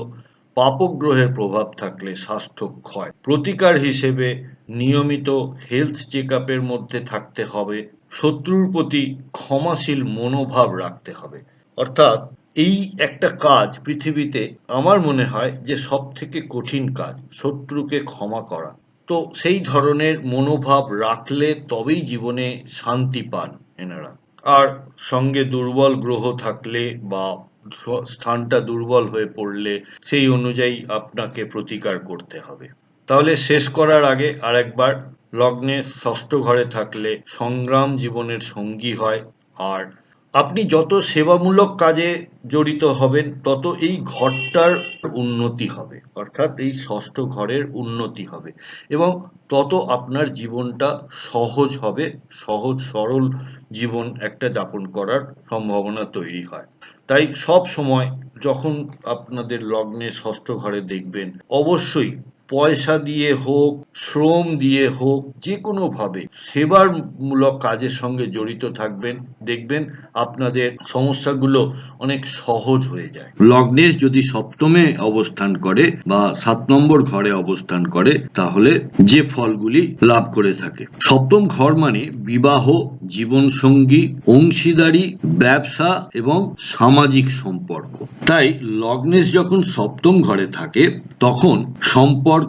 পাপক গ্রহের প্রভাব থাকলে স্বাস্থ্য ক্ষয়। প্রতিকার হিসেবে নিয়মিত হেলথ চেক আপের মধ্যে থাকতে হবে। শত্রুর প্রতি ক্ষমাশীল মনোভাব রাখতে হবে। অর্থাৎ এই একটা কাজ পৃথিবীতে আমার মনে হয় যে সব থেকে কঠিন কাজ, শত্রুকে ক্ষমা করা। তো সেই ধরনের মনোভাব রাখলে তবেই জীবনে শান্তি পান এনারা। আর সঙ্গে দুর্বল গ্রহ থাকলে বা স্থানটা দুর্বল হয়ে পড়লে সেই অনুযায়ী আপনাকে প্রতিকার করতে হবে। তাহলে শেষ করার আগে আরেকবার, লগ্নে ষষ্ঠ ঘরে থাকলে সংগ্রাম জীবনের সঙ্গী হয়। আর আপনি যত সেবামূলক কাজে জড়িত হবেন তত এই ঘরটার উন্নতি হবে, অর্থাৎ এই ষষ্ঠ ঘরের উন্নতি হবে এবং তত আপনার জীবনটা সহজ হবে, সহজ সরল জীবন একটা যাপন করার সম্ভাবনা তৈরি হয়। তাই সব সময় যখন আপনাদের লগ্নে ষষ্ঠ ঘরে দেখবেন, অবশ্যই পয়সা দিয়ে হোক, শ্রম দিয়ে হোক, যে কোনোভাবে সেবার মূলক কাজের সঙ্গে জড়িত থাকবেন, দেখবেন আপনাদের সমস্যাগুলো অনেক সহজ হয়ে যায়। লগ্নে যদি সপ্তমে অবস্থান করে বা 7 নম্বর ঘরে অবস্থান করে, তাহলে যে ফলগুলি লাভ করে থাকে। সপ্তম ঘর মানে বিবাহ, জীবনসঙ্গী, অংশীদারি, ব্যবসা এবং সামাজিক সম্পর্ক। তাই লগ্নেশ যখন সপ্তম ঘরে থাকে তখন সম্পর্ক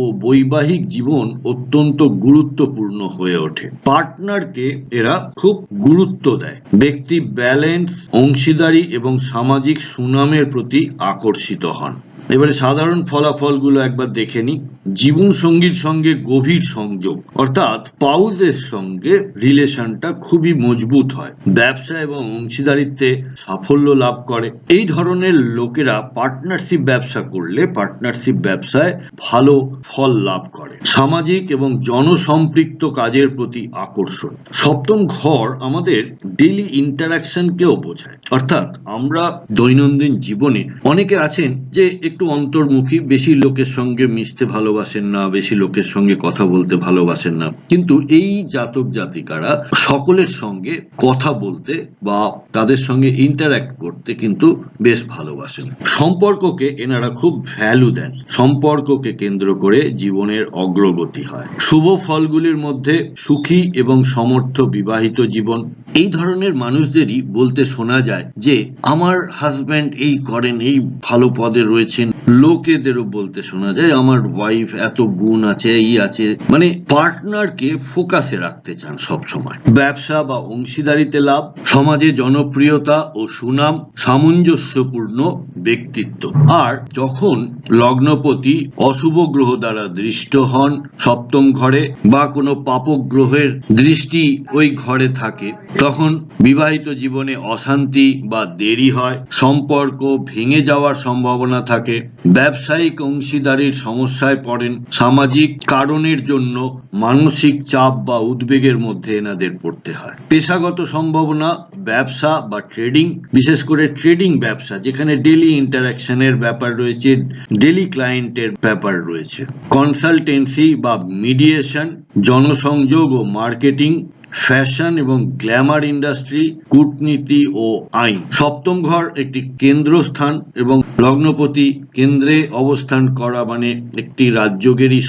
ও বৈবাহিক জীবন অত্যন্ত গুরুত্বপূর্ণ হয়ে ওঠে। পার্টনারকে এরা খুব গুরুত্ব দেয়। ব্যক্তি ব্যালেন্স, অংশীদারি এবং সামাজিক সুনামের প্রতি আকর্ষিত হন। এবারে সাধারণ ফলাফলগুলো একবার দেখে নিই। জীবন সঙ্গীর সঙ্গে গভীর সংযোগ, অর্থাৎ স্পাউসের সঙ্গে রিলেশনটা খুবই মজবুত হয়। ব্যবসা এবং অংশীদারিত্বে সাফল্য লাভ করে। এই ধরনের লোকেরা পার্টনারশিপ ব্যবসা করলে পার্টনারশিপ ব্যবসায় ভালো ফল লাভ করে। সামাজিক এবং জনসম্পৃক্ত কাজের প্রতি আকর্ষণ। সপ্তম ঘর আমাদের ডেইলি ইন্টারাকশনকেও বোঝায়, অর্থাৎ আমরা দৈনন্দিন জীবনে অনেকে আছেন যে একটু অন্তর্মুখী, বেশি লোকের সঙ্গে মিশতে ভালোবাসেন না, বেশি লোকের সঙ্গে কথা বলতে ভালোবাসেন না, কিন্তু এই জাতক জাতিকারা সকলের সঙ্গে কথা বলতে বা তাদের সঙ্গে ইন্টারঅ্যাক্ট করতে কিন্তু বেশ ভালোবাসেন। সম্পর্ককে এনারা খুব ভ্যালু দেন। সম্পর্ককে কেন্দ্র করে জীবনের অগ্রগতি হয়। শুভ ফলগুলির মধ্যে সুখী এবং সমর্থ বিবাহিত জীবন। এই ধরনের মানুষদেরই বলতে শোনা যায় যে আমার হাজব্যান্ড এই করেন, এই ভালো পদে রয়েছেন। লোকেদেরও বলতে শোনা যায় আমার ওয়াইফ এত গুণ আছে, এই আছে। মানে পার্টনারকে ফোকাসে রাখতে চান সব সময়। ব্যবসা বা অংশীদারিতে লাভ, সমাজে জনপ্রিয়তা ও সুনাম, সামঞ্জস্যপূর্ণ ব্যক্তিত্ব। আর যখন লগ্নপতি অশুভ গ্রহ দ্বারা দৃষ্ট হন সপ্তম ঘরে বা কোনো পাপক গ্রহের দৃষ্টি ওই ঘরে থাকে, তখন বিবাহিত জীবনে অশান্তি বা দেরি হয়, সম্পর্ক ভেঙে যাওয়ার সম্ভাবনা থাকে, ব্যবসায়িক অংশীদারির সমস্যায় পড়েন, সামাজিক কারণের জন্য মানসিক চাপ বা উদ্বেগের মধ্যে এনাদের পড়তে হয়। পেশাগত সম্ভাবনা, ব্যবসা বা ট্রেডিং, বিশেষ করে ট্রেডিং ব্যবসা যেখানে ডেইলি ইন্টারাকশনের ব্যাপার রয়েছে, ডেইলি ক্লায়েন্টের ব্যাপার রয়েছে, কনসালটেন্সি বা মিডিয়েশন, জনসংযোগ ও মার্কেটিং, ফ্যাশন এবং গ্ল্যামার ইন্ডাস্ট্রি, কূটনীতি ও আইন। সপ্তম ঘর একটি কেন্দ্রস্থান এবং লগ্নপতি কেন্দ্রে অবস্থান করা মানে একটি রাজযোগেরই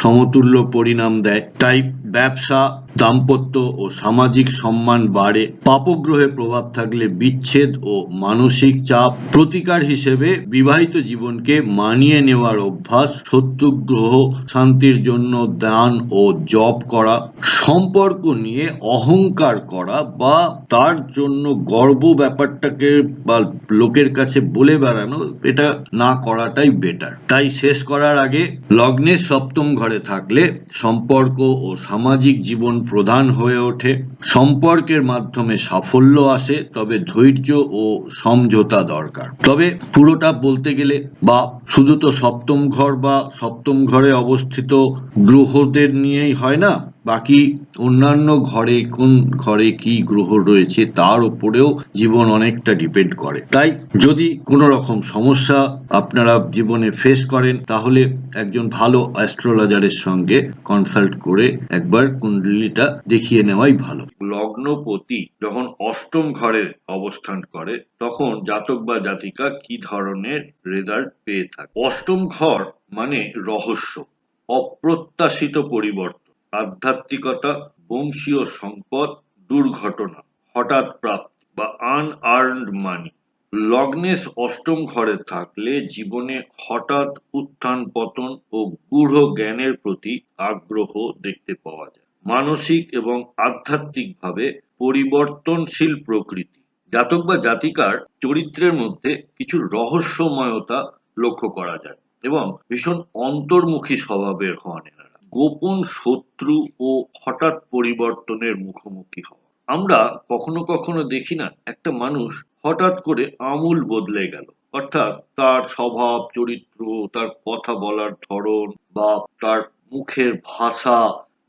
সমতুল্য পরিণাম দেয়। তাই ব্যবসা, দাম্পত্য ও সামাজিক সম্মান বাড়ে। পাপগ্রহে প্রভাব থাকলে বিচ্ছেদ ও মানসিক চাপ। প্রতিকার হিসেবে বিবাহিত জীবনকে মানিয়ে নেওয়ার অভ্যাস, শত্রুগ্রহ শান্তির জন্য দান ও জপ করা, সম্পর্ক নিয়ে অহংকার করা বা তার জন্য গর্ব ব্যাপারটাকে বা লোকের কাছে বলে বেড়ানো, এটা না করাটাই বেটার। তাই শেষ করার আগে লগ্নের সপ্তম ঘরে থাকলে সম্পর্ক ও সামাজিক জীবন প্রধান হয়ে ওঠে। সম্পর্কের মাধ্যমে সাফল্য আসে, তবে ধৈর্য ও সমঝোতা দরকার। তবে পুরোটা বলতে গেলে বা শুধু তো সপ্তম ঘর বা সপ্তম ঘরে অবস্থিত গ্রহদের নিয়েই হয় না, বাকি অন্যান্য ঘরে কোন ঘরে কি গ্রহ রয়েছে তার উপরেও জীবন অনেকটা ডিপেন্ড করে। তাই যদি কোনো রকম সমস্যা আপনারা জীবনে ফেস করেন, তাহলে একজন ভালো অ্যাস্ট্রোলজারের সঙ্গে কনসাল্ট করে একবার কুণ্ডলিটা দেখিয়ে নেওয়াই ভালো। লগ্নপতি যখন অষ্টম ঘরে অবস্থান করে তখন জাতক বা জাতিকা কি ধরনের রেজাল্ট পেয়ে থাকে? অষ্টম ঘর মানে রহস্য, অপ্রত্যাশিত পরিবর্তন, আধ্যাত্মিকতা, বংশীয় সম্পদ, দুর্ঘটনা, হঠাৎ প্রাপ্তি বা আনআর্নড মানি। লগ্নেশ অষ্টম ঘরে থাকলে জীবনে হঠাৎ উত্থান পতন ও গূঢ় জ্ঞানের প্রতি আগ্রহ দেখতে পাওয়া যায়। মানসিক এবং আধ্যাত্মিকভাবে পরিবর্তনশীল প্রকৃতি। জাতক বা জাতিকার চরিত্রের মধ্যে কিছু রহস্যময়তা লক্ষ্য করা যায় এবং ভীষণ অন্তর্মুখী স্বভাবের হন এনারা। গোপন শত্রু ও হঠাৎ পরিবর্তনের মুখোমুখি হওয়া। আমরা কখনো কখনো দেখি না, একটা মানুষ হঠাৎ করে আমূল বদলে গেল, অর্থাৎ তার স্বভাব চরিত্র, তার কথা বলার ধরন বা তার মুখের ভাষা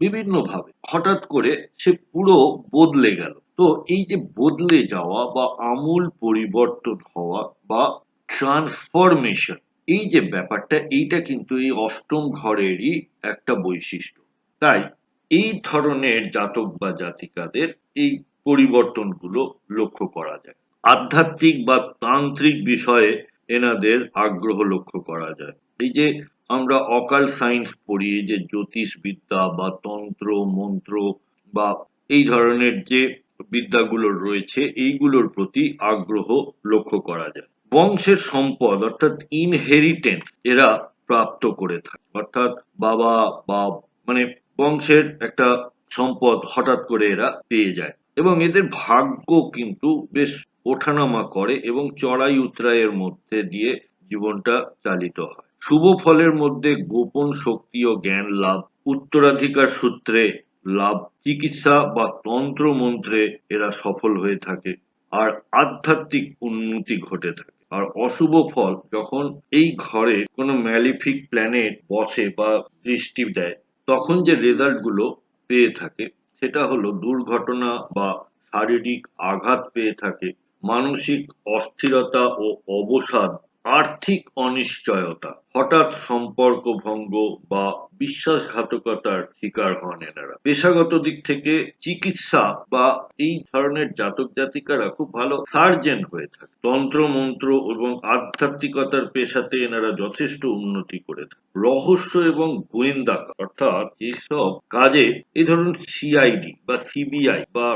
বিভিন্ন ভাবে হঠাৎ করে সে পুরো বদলে গেল। তো এই যে বদলে যাওয়া বা আমূল পরিবর্তন হওয়া বা ট্রান্সফরমেশন, এই যে ব্যাপারটা, এইটা কিন্তু এই অষ্টম ঘরেরই একটা বৈশিষ্ট্য। তাই এই ধরনের জাতক বা জাতিকাদের এই পরিবর্তনগুলো লক্ষ্য করা যায়। আধ্যাত্মিক বা তান্ত্রিক বিষয়ে এনাদের আগ্রহ লক্ষ্য করা যায়। এই যে আমরা অকাল্ট সায়েন্স পড়ি, যে জ্যোতিষবিদ্যা বা তন্ত্র মন্ত্র বা এই ধরনের যে বিদ্যাগুলো রয়েছে, এইগুলোর প্রতি আগ্রহ লক্ষ্য করা যায়। বংশের সম্পদ অর্থাৎ ইনহেরিটেন্স এরা প্রাপ্ত করে থাকে, অর্থাৎ বাবা বা মানে বংশের একটা সম্পদ হঠাৎ করে এরা পেয়ে যায় এবং এদের ভাগ্য কিন্তু বেশ ওঠানামা করে এবং চড়াই উতরাইয়ের মধ্যে দিয়ে জীবনটা চালিত হয়। শুভ ফলের মধ্যে গোপন শক্তি ও জ্ঞান লাভ, উত্তরাধিকার সূত্রে লাভ, চিকিৎসা বা তন্ত্র মন্ত্রে এরা সফল হয়ে থাকে, আর আধ্যাত্মিক উন্নতি ঘটে থাকে। আর অশুভ ফল যখন এই ঘরে কোনো ম্যালিফিক প্ল্যানেট বসে বা দৃষ্টি দেয়, তখন যে রেজাল্ট গুলো পেয়ে থাকে সেটা হলো দুর্ঘটনা বা শারীরিক আঘাত পেয়ে থাকে, মানসিক অস্থিরতা ও অবসাদ, আর্থিক অনিশ্চয়তা, হঠাৎ সম্পর্ক ভঙ্গ বা বিশ্বাসঘাতকতার শিকার হন এনারা। পেশাগত দিক থেকে চিকিৎসা বা এই ধরনের জাতক জাতিকারা খুব ভালো সার্জেন হয়ে থাকে। তন্ত্র মন্ত্র এবং আধ্যাত্মিকতার পেশাতে এনারা যথেষ্ট উন্নতি করে থাকে। রহস্য এবং গোয়েন্দা অর্থাৎ যেসব কাজে এই ধরুন সিআইডি বা সিবিআই বা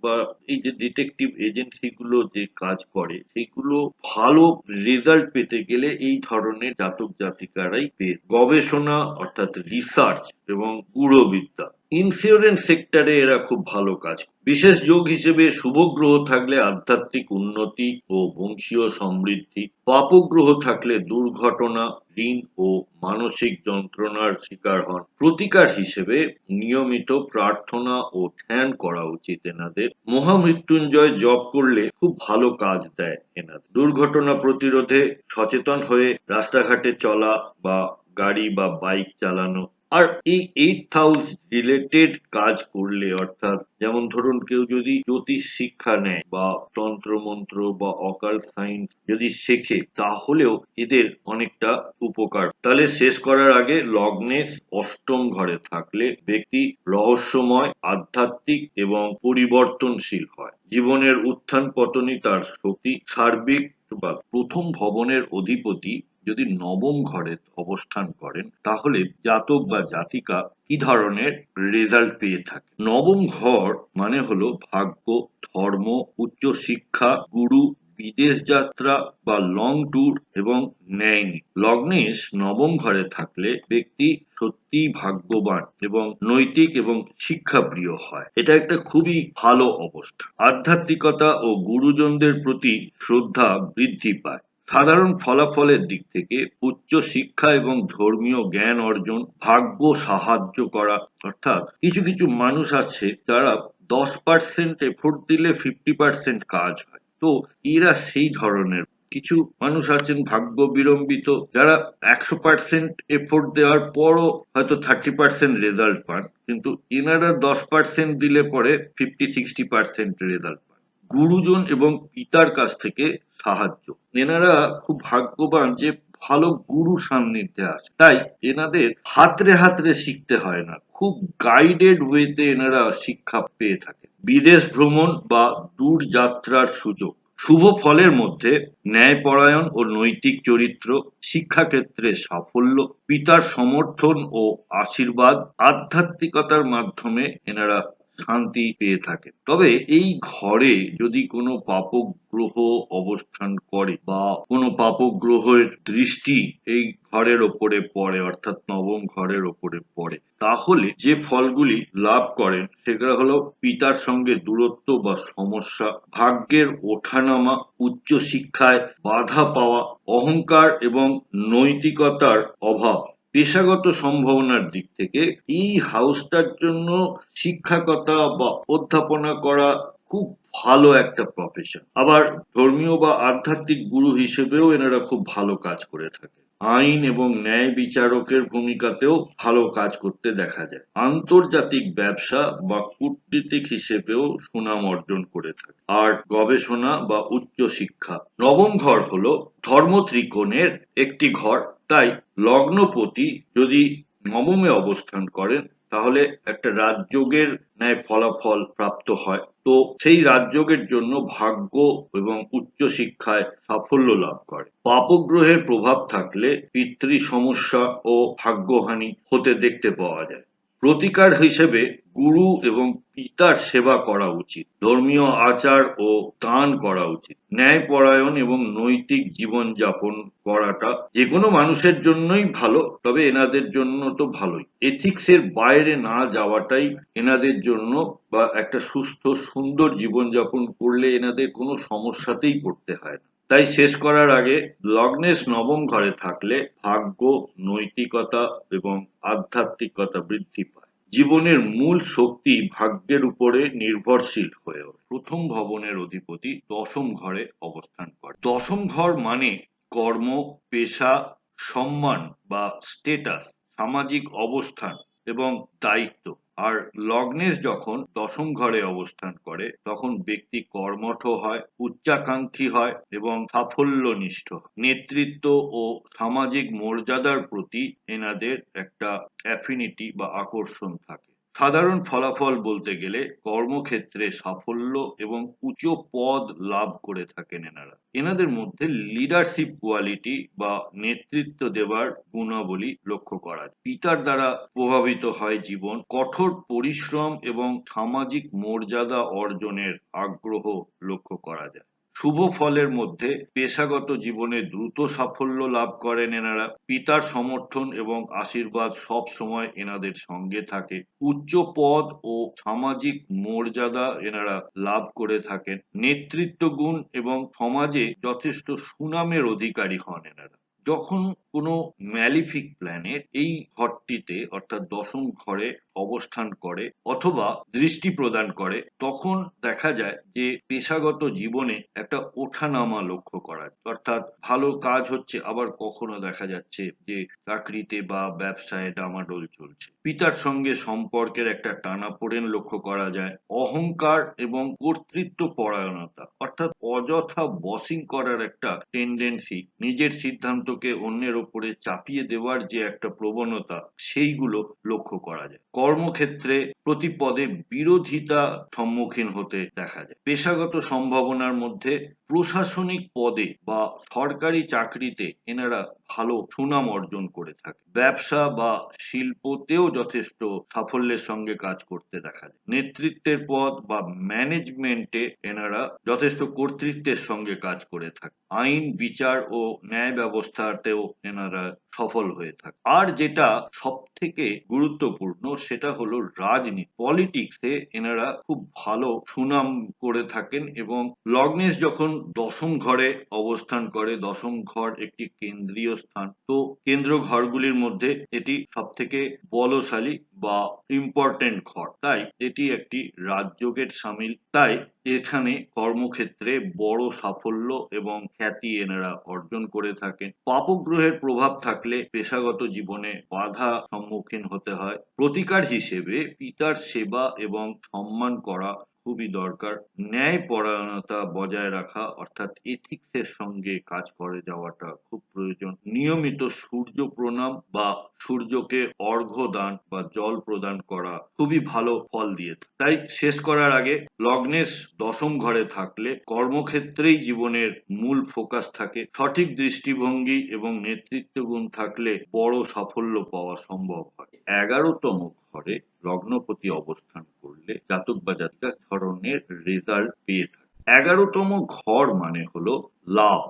বা এই যে ডিটেকটিভ এজেন্সি গুলো যে কাজ করে, সেগুলো ভালো রেজাল্ট পেতে গেলে এই ধরনের জাতক জাতিকারাই পেয়ে। গবেষণা অর্থাৎ রিসার্চ এবং গূঢ়বিদ্যা, ইন্স্যুরেন্স সেক্টরে এরা খুব ভালো কাজ। বিশেষ যোগ হিসেবে শুভ গ্রহ থাকলে আধ্যাত্মিক উন্নতি ও বংশীয় সমৃদ্ধি, পাপগ্রহ থাকলে দুর্ঘটনা, ঋণ ও মানসিক যন্ত্রণার শিকার হন। প্রতিকার হিসেবে নিয়মিত প্রার্থনা ও ধ্যান করা উচিত এনাদের। মহামৃত্যুঞ্জয় জপ করলে খুব ভালো কাজ দেয় এনাদের। দুর্ঘটনা প্রতিরোধে সচেতন হয়ে রাস্তাঘাটে চলা বা গাড়ি বা বাইক চালানো। আর এই 8th হাউস রিলেটেড কাজ করলে, অর্থাৎ যেমন ধরুন কেউ যদি জ্যোতিষ শিক্ষা নেয় বা তন্ত্র মন্ত্র বা অকাল্ট সায়েন্স যদি শেখে, তাহলেও এদের অনেকটা উপকার। তাহলে শেষ করার আগে লগ্নেশ অষ্টম ঘরে থাকলে ব্যক্তি রহস্যময়, আধ্যাত্মিক এবং পরিবর্তনশীল হয়। জীবনের উত্থান পতনই তার শক্তি। সার্বিক বা প্রথম ভবনের অধিপতি যদি নবম ঘরে অবস্থান করেন তাহলে জাতক বা জাতিকা কি ধরনের রেজাল্ট পেয়ে থাকে। নবম ঘর মানে হলো ভাগ্য, ধর্ম, উচ্চ শিক্ষা, গুরু, বিদেশ যাত্রা বা লং ট্যুর এবং ন্যায়। লগ্নেশ নবম ঘরে থাকলে ব্যক্তি সত্যিই ভাগ্যবান এবং নৈতিক এবং শিক্ষাপ্রিয় হয়। এটা একটা খুবই ভালো অবস্থা। আধ্যাত্মিকতা ও গুরুজনদের প্রতি শ্রদ্ধা বৃদ্ধি পায়। সাধারণ ফলাফলের দিক থেকে উচ্চ শিক্ষা এবং ধর্মীয় জ্ঞান অর্জন, ভাগ্য সাহায্য করা, অর্থাৎ কিছু কিছু মানুষ আছে যারা 10% এফোর্ট দিলে 50% কাজ হয়। তো এরা সেই ধরনের। কিছু মানুষ আছেন ভাগ্য বিড়ম্বিত, যারা 100% এফোর্ট দেওয়ার পরও হয়তো 30% রেজাল্ট পান, কিন্তু এনারা 10% দিলে পরে 50-60% রেজাল্ট পান। গুরুজন এবং পিতার কাছ থেকে সাহায্য, এনারা খুব ভাগ্যবান যে ভালো গুরু সান্নিধ্যে আসে, তাই এনাদের হাতড়ে হাতড়ে শিখতে হয় না, খুব গাইডেড ওয়েতে এনারা শিক্ষা পেয়ে থাকে। বিদেশ ভ্রমণ বা দূর যাত্রার সুযোগ, শুভ ফলের মধ্যে ন্যায়পরায়ণ ও নৈতিক চরিত্র, শিক্ষাক্ষেত্রে সাফল্য, পিতার সমর্থন ও আশীর্বাদ, আধ্যাত্মিকতার মাধ্যমে এনারা শান্তি পেয়ে থাকে। তবে এই ঘরে যদি কোনো পাপক গ্রহ অবস্থান করে বা কোনো পাপক গ্রহের দৃষ্টি এই ঘরের ওপরে পড়ে, অর্থাৎ নবম ঘরের ওপরে পড়ে, তাহলে যে ফলগুলি লাভ করেন সেগুলো হলো পিতার সঙ্গে দূরত্ব বা সমস্যা, ভাগ্যের ওঠানামা, উচ্চ শিক্ষায় বাধা পাওয়া, অহংকার এবং নৈতিকতার অভাব। পেশাগত সম্ভাবনার দিক থেকে এই হাউসটার জন্য শিক্ষকতা বা অধ্যাপনা করা খুব ভালো একটা প্রফেশন। আবার ধর্মীয় বা আধ্যাত্মিক গুরু হিসেবেও এনারা খুব ভালো কাজ করে থাকে। আইন এবং ন্যায় বিচারকের ভূমিকাতেও ভালো কাজ করতে দেখা যায়। আন্তর্জাতিক ব্যবসা বা কূটনীতিক হিসেবেও সুনাম অর্জন করে থাকে। আর গবেষণা বা উচ্চ শিক্ষা, নবম ঘর হলো ধর্ম ত্রিকোণের একটি ঘর, তাই লগ্নপতি যদি নবমে অবস্থান করেন তাহলে একটা রাজযোগের ন্যায় ফলাফল প্রাপ্ত হয়। তো সেই রাজযোগের জন্য ভাগ্য এবং উচ্চ শিক্ষায় সাফল্য লাভ করে। পাপগ্রহের প্রভাব থাকলে পিতৃ সমস্যা ও ভাগ্যহানি হতে দেখতে পাওয়া যায়। প্রতিকার হিসেবে গুরু এবং পিতার সেবা করা উচিত, ধর্মীয় আচার ও দান করা উচিত, ন্যায়পরায়ণ এবং নৈতিক জীবনযাপন করাটা যে কোনো মানুষের জন্যই ভালো, তবে এনাদের জন্য তো ভালোই। এথিক্সের বাইরে না যাওয়াটাই এনাদের জন্য, বা একটা সুস্থ সুন্দর জীবনযাপন করলে এনাদের কোনো সমস্যাতেই পড়তে হয় না। তাই শেষ করার আগে, লগ্নেশ নবম ঘরে থাকলে ভাগ্য, নৈতিকতা এবং আধ্যাত্মিকতা বৃদ্ধি পায়। জীবনের মূল শক্তি ভাগ্যের উপরে নির্ভরশীল হয়ে ওঠে। প্রথম ভবনের অধিপতি দশম ঘরে অবস্থান করে। দশম ঘর মানে কর্ম, পেশা, সম্মান বা স্টেটাস, সামাজিক অবস্থান এবং দায়িত্ব। আর লগ্নেশ যখন দশম ঘরে অবস্থান করে তখন ব্যক্তি কর্মঠ হয়, উচ্চাকাঙ্ক্ষী হয় এবং সাফল্যনিষ্ঠ হয়। নেতৃত্ব ও সামাজিক মর্যাদার প্রতি এনাদের একটা অ্যাফিনিটি বা আকর্ষণ থাকে। সাধারণ ফলাফল বলতে গেলে কর্মক্ষেত্রে সাফল্য এবং উচ্চ পদ লাভ করে থাকেন এনারা। এনাদের মধ্যে লিডারশিপ কোয়ালিটি বা নেতৃত্ব দেওয়ার গুণাবলী লক্ষ্য করা যায়। পিতার দ্বারা প্রভাবিত হয় জীবন, কঠোর পরিশ্রম এবং সামাজিক মর্যাদা অর্জনের আগ্রহ লক্ষ্য করা যায়। শুভ ফলের মধ্যে পেশাগত জীবনে দ্রুত সাফল্য লাভ করেন এনারা, পিতার সমর্থন এবং আশীর্বাদ সব সময় এনাদের সঙ্গে থাকে, উচ্চ পদ ও সামাজিক মর্যাদা এনারা লাভ করে থাকেন, নেতৃত্ব গুণ এবং সমাজে যথেষ্ট সুনামের অধিকারী হন এনারা। যখন কোনো ম্যালিফিক প্ল্যানেট এই ঘরটিতে অর্থাৎ দশম ঘরে অবস্থান করে অথবা দৃষ্টি প্রদান করে, তখন দেখা যায় যে পেশাগত জীবনে একটা ওঠানামা লক্ষ্য করা যায়। অর্থাৎ ভালো কাজ হচ্ছে, আবার কখনো দেখা যাচ্ছে যে চাকরিতে বা ব্যবসায় ডামাডোল চলছে। পিতার সঙ্গে সম্পর্কের একটা টানাপোড়েন লক্ষ্য করা যায়। অহংকার এবং কর্তৃত্ব পরায়ণতা, অর্থাৎ অযথা বসিং করার একটা টেন্ডেন্সি, নিজের সিদ্ধান্তকে অন্যের ওপরে চাপিয়ে দেওয়ার যে একটা প্রবণতা, সেইগুলো লক্ষ্য করা যায়। কর্মক্ষেত্রে প্রতি পদে বিরোধিতা সম্মুখীন হতে দেখা যায়। পেশাগত সম্ভাবনার মধ্যে প্রশাসনিক পদে বা সরকারি চাকরিতে এনারা ভালো সুনাম অর্জন করে থাকে। ব্যবসা বা শিল্পতেও যথেষ্ট সাফল্যের সঙ্গে কাজ করতে দেখা যায়। নেতৃত্বের পদ বা ম্যানেজমেন্টে এনারা যথেষ্ট কর্তৃত্বের সঙ্গে কাজ করে থাকে। আইন বিচার ও ন্যায় ব্যবস্থাতেও এনারা সফল হয়ে থাকে। আর যেটা সব থেকে গুরুত্বপূর্ণ সেটা হলো রাজনীতি, পলিটিক্সে এনারা খুব ভালো সুনাম করে থাকেন। এবং লগ্নেশ যখন দশম ঘরে অবস্থান করে, দশম ঘর একটি কেন্দ্রীয় স্থান, তো কেন্দ্র ঘরগুলির মধ্যে এটি সব থেকে বলশালী বা ইম্পর্টেন্ট ঘর, তাই এটি একটি রাজযোগের সামিল। তাই এখানে কর্মক্ষেত্রে বড় সাফল্য এবং খ্যাতি এনারা অর্জন করে থাকেন। পাপগ্রহের প্রভাব থাকলে পেশাগত জীবনে বাধা সম্মুখীন হতে হয়। প্রতিকার হিসেবে পিতার সেবা এবং সম্মান করা খুবই দরকার। ন্যায়পরায়ণতা বজায় রাখা অর্থাৎ এথিক্সের সঙ্গে কাজ করে যাওয়াটা খুব প্রয়োজন। নিয়মিত সূর্য প্রণাম বা সূর্যকে অর্ঘ্য দান বা জল প্রদান করা খুবই ভালো ফল দিয়ে থাকে। তাই শেষ করার আগে লগ্নেশ দশম ঘরে থাকলে কর্মক্ষেত্রেই জীবনের মূল ফোকাস থাকে। সঠিক দৃষ্টিভঙ্গি এবং নেতৃত্ব গুণ থাকলে বড় সাফল্য পাওয়া সম্ভব হয়। 11তম ঘরে লগ্নপতি অবস্থান করলে জাতক বা জাতিকা ধরনের রেজাল্ট পেয়ে থাকে। 11তম ঘর মানে হলো লাভ,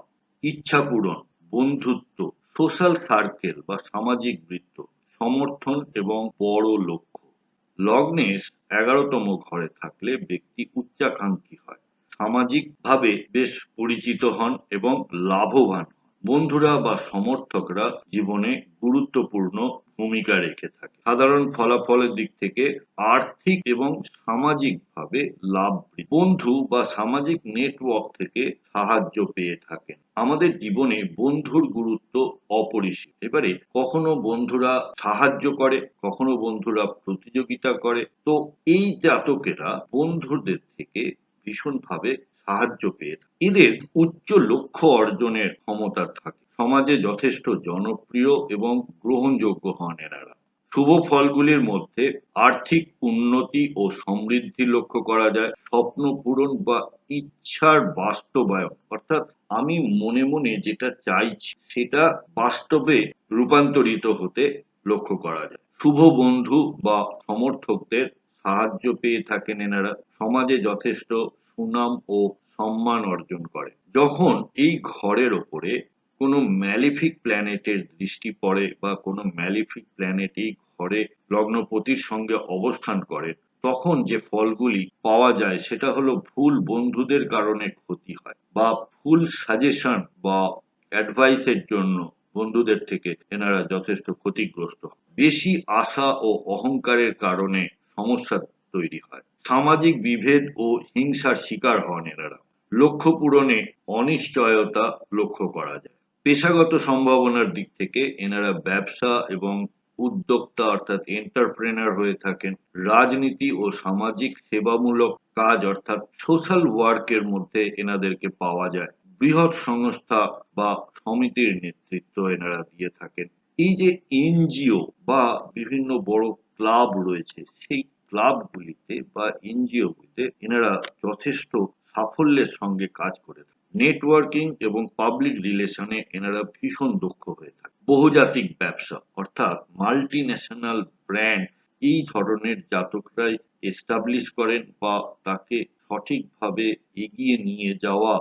ইচ্ছা পূরণ, বন্ধুত্ব, সোশ্যাল সার্কেল বা সামাজিক বৃত্ত, সমর্থন এবং বড় লক্ষ্য। লগ্নেশ 11তম ঘরে থাকলে ব্যক্তি উচ্চাকাঙ্ক্ষী হয়, সামাজিকভাবে বেশ পরিচিত হন এবং লাভবান হন। বন্ধুরা বা সমর্থকরা জীবনে গুরুত্বপূর্ণ ভূমিকা রেখে থাকে। সাধারণ ফলাফলের দিক থেকে আর্থিক এবং সামাজিকভাবে লাভ, বন্ধু বা সামাজিক নেটওয়ার্ক থেকে সাহায্য পেয়ে থাকেন। আমাদের জীবনে বন্ধুর গুরুত্ব অপরিসীম। এবারে কখনো বন্ধুরা সাহায্য করে, কখনো বন্ধুরা প্রতিযোগিতা করে, তো এই জাতকেরা বন্ধুদের থেকে ভীষণভাবে সাহায্য পেয়ে থাকে। এদের উচ্চ লক্ষ্য অর্জনের ক্ষমতা থাকে, সমাজে যথেষ্ট জনপ্রিয় এবং গ্রহণযোগ্য হন এনারা। শুভ ফলগুলির মধ্যে আর্থিক উন্নতি ও সমৃদ্ধি লক্ষ্য করা যায়। স্বপ্ন পূরণ বা ইচ্ছার বাস্তবায়ন অর্থাৎ আমি মনে মনে যেটা চাইছি সেটা বাস্তবে রূপান্তরিত হতে লক্ষ্য করা যায়। শুভ বন্ধু বা সমর্থকদের সাহায্য পেয়ে থাকেন এনারা। সমাজে যথেষ্ট সুনাম ও সম্মান অর্জন করে। যখন এই ঘরের ওপরে কোনো ম্যালিফিক প্ল্যানেটের দৃষ্টি পড়ে বা কোনো ম্যালিফিক প্ল্যানেট এই ঘরে লগ্নপতির সঙ্গে অবস্থান করে, তখন যে ফলগুলি পাওয়া যায় সেটা হলো ভুল বন্ধুদের কারণে ক্ষতি হয় বা ভুল সাজেশন বা অ্যাডভাইসের জন্য বন্ধুদের থেকে এনারা যথেষ্ট ক্ষতিগ্রস্ত হয়। বেশি আশা ও অহংকারের কারণে সমস্যা তৈরি হয়। সামাজিক বিভেদ ও হিংসার শিকার হন এনারা। লক্ষ্য পূরণে অনিশ্চয়তা লক্ষ্য করা যায়। পেশাগত সম্ভাবনার দিক থেকে এনারা ব্যবসা এবং উদ্যোক্তা অর্থাৎ এন্টারপ্রেনার হয়ে থাকেন। রাজনীতি ও সামাজিক সেবামূলক কাজ অর্থাৎ সোশ্যাল ওয়ার্কের মধ্যে এনাদেরকে পাওয়া যায়। বৃহৎ সংস্থা বা সমিতির নেতৃত্ব এনারা দিয়ে থাকেন। এই যে এনজিও বা বিভিন্ন বড় ক্লাব রয়েছে, সেই ক্লাবগুলিতে বা এনজিও গুলিতে এনারা যথেষ্ট সাফল্যের সঙ্গে কাজ করে থাকেন। নেটওয়ার্কিং এবং পাবলিক রিলেশনে এনারা ভীষণ দক্ষ হয়ে থাকে। বহুজাতিক ব্যবসা অর্থাৎ মাল্টি ন্যাশনাল ব্র্যান্ড এই ধরনের জাতকরাই এস্টাবলিশ করেন বা তাকে সঠিকভাবে এগিয়ে নিয়ে যাওয়া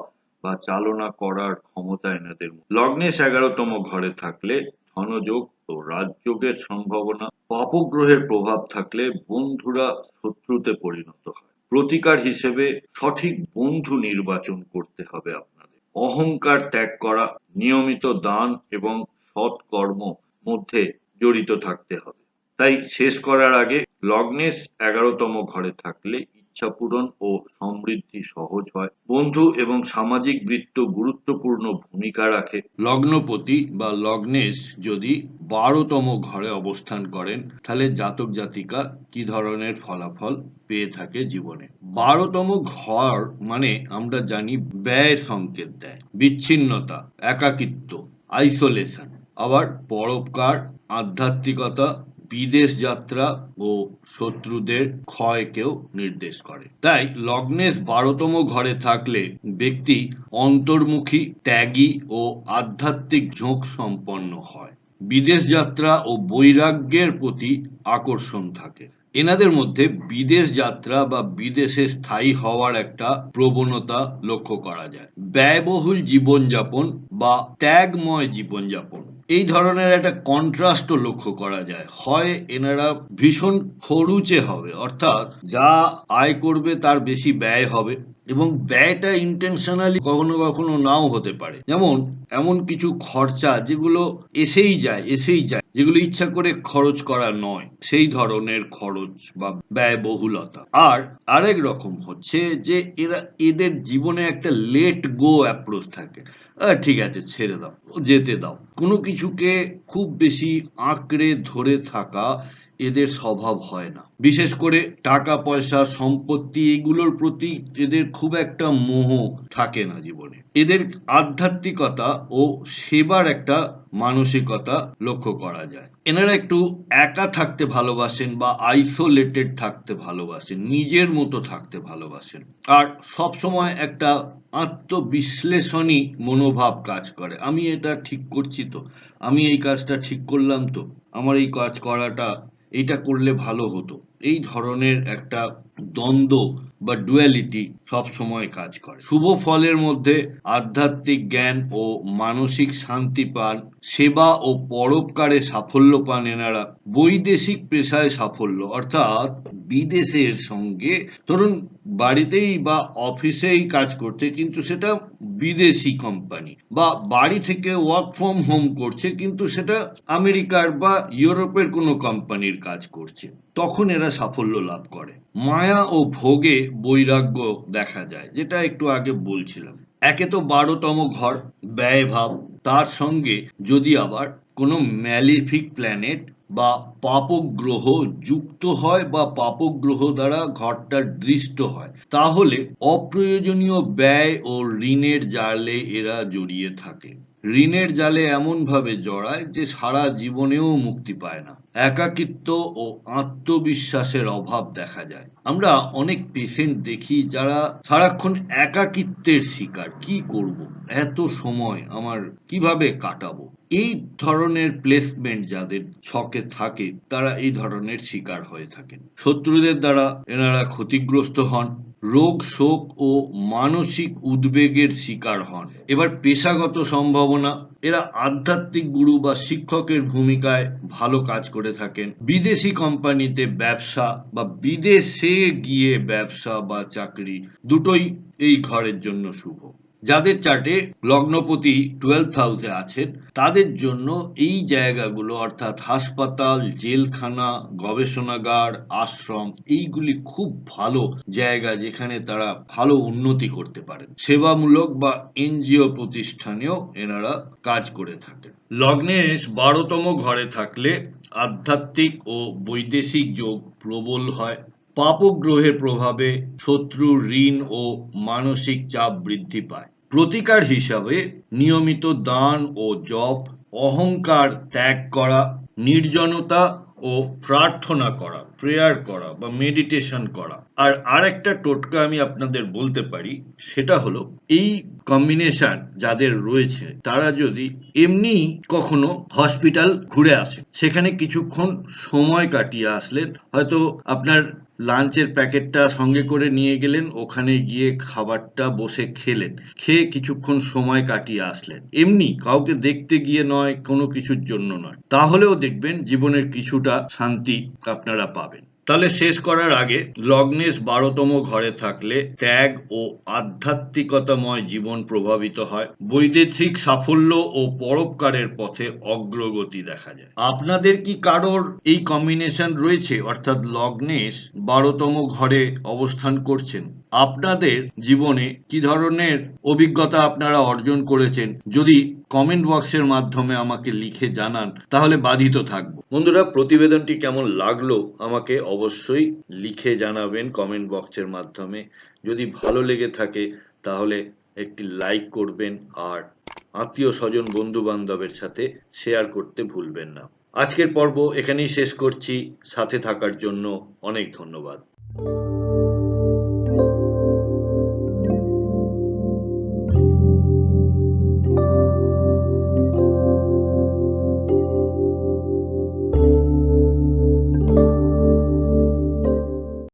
বা চালনা করার ক্ষমতা এনাদের। লগ্নেশ 11তম ঘরে থাকলে ধনযোগ ও রাজযোগের সম্ভাবনা। পাপগ্রহের প্রভাব থাকলে বন্ধুরা শত্রুতে পরিণত হয়। প্রতিকার হিসেবে সঠিক বন্ধু নির্বাচন করতে হবে আপনাদের। অহংকার ত্যাগ করা, নিয়মিত দান এবং সৎকর্ম মধ্যে জড়িত থাকতে হবে। তাই শেষ করার আগে লগ্নেশ 11তম ঘরে থাকলে ইচ্ছা পূরণ ও সমৃদ্ধি সহজ হয়। বন্ধু এবং সামাজিক বৃত্ত গুরুত্বপূর্ণ ভূমিকা রাখে। লগ্নপতি বা লগ্নেশ যদি 12তম ঘরে অবস্থান করেন তাহলে জাতক জাতিকা কি ধরনের ফলাফল পেয়ে থাকে জীবনে। 12তম ঘর মানে আমরা জানি ব্যয়ের সংকেত দেয়, বিচ্ছিন্নতা, একাকিত্ব, আইসোলেশন, আবার পরোপকার, আধ্যাত্মিকতা, বিদেশ যাত্রা ও শত্রুদের ক্ষয়কেও নির্দেশ করে। তাই লগ্নেশ 12তম ঘরে থাকলে ব্যক্তি অন্তর্মুখী, ত্যাগী ও আধ্যাত্মিক ঝোঁক সম্পন্ন হয়। বিদেশ যাত্রা ও বৈরাগ্যের প্রতি আকর্ষণ থাকে। এনাদের মধ্যে বিদেশ যাত্রা বা বিদেশে স্থায়ী হওয়ার একটা প্রবণতা লক্ষ্য করা যায়। ব্যয়বহুল জীবনযাপন বা ত্যাগময় জীবনযাপন, এই ধরনের একটা কন্ট্রাস্টও লক্ষ্য করা যায়। হয় এনারা ভীষণ খরুচে হবে, অর্থাৎ যা আয় করবে তার বেশি ব্যয় হবে, এবং ব্যয়টা ইন্টেনশনালি কখনো কখনো নাও হতে পারে। যেমন এমন কিছু খরচা যেগুলো এসেই যায় যেগুলো ইচ্ছা করে খরচ করা নয়, সেই ধরনের খরচ বা ব্যয়বহুলতা। আর আরেক রকম হচ্ছে যে এদের জীবনে একটা লেট গো অ্যাপ্রোচ থাকে। ঠিক আছে, ছেড়ে দাও, যেতে দাও। কোনো কিছুকে খুব বেশি আঁকড়ে ধরে থাকা এদের স্বভাব হয় না। বিশেষ করে টাকা পয়সা, সম্পত্তি, এগুলোর প্রতি এদের খুব একটা মোহ থাকে না জীবনে। এদের আধ্যাত্মিকতা ও সেবার একটা মানসিকতা লক্ষ্য করা যায়। এনারা একটু একা থাকতে ভালোবাসেন বা আইসোলেটেড থাকতে ভালোবাসেন, নিজের মতো থাকতে ভালোবাসেন। আর সবসময় একটা আত্মবিশ্লেষণী মনোভাব কাজ করে। আমি এটা ঠিক করছি তো, আমি এই কাজটা ঠিক করলাম তো, আমার এই কাজ করাটা, এইটা করলে ভালো হতো, এই ধরনের একটা দ্বন্দ্ব বা ডুয়ালিটি সব সময় কাজ করে। শুভ ফলের মধ্যে আধ্যাত্মিক জ্ঞান ও মানসিক শান্তি পান, সেবা ও পরোপকারে সাফল্য পান এনারা। বৈদেশিক পেশায় সাফল্য, অর্থাৎ বিদেশের সঙ্গে, ধরুন বাড়িতেই বা অফিসেই কাজ করছে, কিন্তু সেটা বিদেশি কোম্পানি, বা বাড়ি থেকে ওয়ার্ক ফ্রম হোম করছে, কিন্তু সেটা আমেরিকার বা ইউরোপের কোনো কোম্পানির কাজ করছে, তখন এরা সাফল্য লাভ করে। মায়া ও ভোগে বৈরাগ্য দেখা যায়, যেটা একটু আগে বলছিলাম। একে তো 12তম ঘর, ব্যয়ভাব, তার সঙ্গে যদি আবার কোনো ম্যালিফিক প্ল্যানেট বা পাপক গ্রহ যুক্ত হয় বা পাপক গ্রহ দ্বারা ঘরটা দৃষ্ট হয়, তাহলে অপ্রয়োজনীয় ব্যয় ও ঋণের জালে এরা জড়িয়ে থাকে। ঋণের জালে এমনভাবে জড়ায় যে সারা জীবনেও মুক্তি পায় না। একাকিত্ব ও আত্মবিশ্বাসের অভাব দেখা যায়। আমরা অনেক পেশেন্ট দেখি যারা সারাক্ষণ একাকিত্বের শিকার। কি করব, এত সময় আমার কিভাবে কাটাবো? এই ধরনের প্লেসমেন্ট যাদের ছকে থাকে, তারা এই ধরনের শিকার হয়ে থাকেন। শত্রুদের দ্বারা এনারা ক্ষতিগ্রস্ত হন, রোগ শোক ও মানসিক উদ্বেগের শিকার হন। এবার পেশাগত সম্ভাবনা, এরা আধ্যাত্মিক গুরু বা শিক্ষকের ভূমিকায় ভালো কাজ করে থাকেন। বিদেশি কোম্পানিতে ব্যবসা বা বিদেশে গিয়ে ব্যবসা বা চাকরি, দুটোই এই ঘরের জন্য শুভ। যাদের চার্টে লগ্নপতি 12th হাউসে আছেন, তাদের জন্য এই জায়গাগুলো, অর্থাৎ হাসপাতাল, জেলখানা, গবেষণাগার, আশ্রম, এইগুলি খুব ভালো জায়গা যেখানে তারা ভালো উন্নতি করতে পারেন। সেবামূলক বা এনজিও প্রতিষ্ঠানেও এনারা কাজ করে থাকেন। লগ্নেশ 12তম ঘরে থাকলে আধ্যাত্মিক ও বৈদেশিক যোগ প্রবল হয়। পাপক গ্রহের প্রভাবে শত্রু, ঋণ ও মানসিক চাপ বৃদ্ধি পায়। প্রতিকার হিসাবে নিয়মিত দান ও জপ, অহংকার ত্যাগ করা, নির্জনতা ও প্রার্থনা করা, প্রেয়ার করা বা মেডিটেশন করা। আর আরেকটা টোটকা আমি আপনাদের বলতে পারি, সেটা হলো এই কম্বিনেশন যাদের রয়েছে, তারা যদি এমনি কখনো হসপিটাল ঘুরে আসে, সেখানে কিছুক্ষণ সময় কাটিয়ে আসলেন, হয়তো আপনার লাঞ্চের প্যাকেটটা সঙ্গে করে নিয়ে গেলেন, ওখানে গিয়ে খাবারটা বসে খেলেন, খেয়ে কিছুক্ষণ সময় কাটিয়ে আসলেন, এমনি কাউকে দেখতে গিয়ে নয়, কোনো কিছুর জন্য নয়, তাহলেও দেখবেন জীবনের কিছুটা শান্তি আপনারা পাবেন। তাহলে শেষ করার আগে, লগ্নেশ 12তম ঘরে থাকলে ত্যাগ ও আধ্যাত্মিকতাময় জীবন প্রভাবিত হয়। বৈদেশিক সাফল্য ও পরোপকারের পথে অগ্রগতি দেখা যায়। আপনাদের কি কারোর এই কম্বিনেশন রয়েছে, অর্থাৎ লগ্নেশ 12তম ঘরে অবস্থান করছেন? আপনাদের জীবনে কি ধরনের অভিজ্ঞতা আপনারা অর্জন করেছেন, যদি কমেন্ট বক্সের মাধ্যমে আমাকে লিখে জানান, তাহলে বাধিত থাকবো। বন্ধুরা, প্রতিবেদনটি কেমন লাগলো আমাকে অবশ্যই লিখে জানাবেন কমেন্ট বক্সের মাধ্যমে। যদি ভালো লেগে থাকে তাহলে একটি লাইক করবেন, আর আত্মীয় স্বজন, বন্ধু বান্ধবের সাথে শেয়ার করতে ভুলবেন না। আজকের পর্ব এখানেই শেষ করছি। সাথে থাকার জন্য অনেক ধন্যবাদ।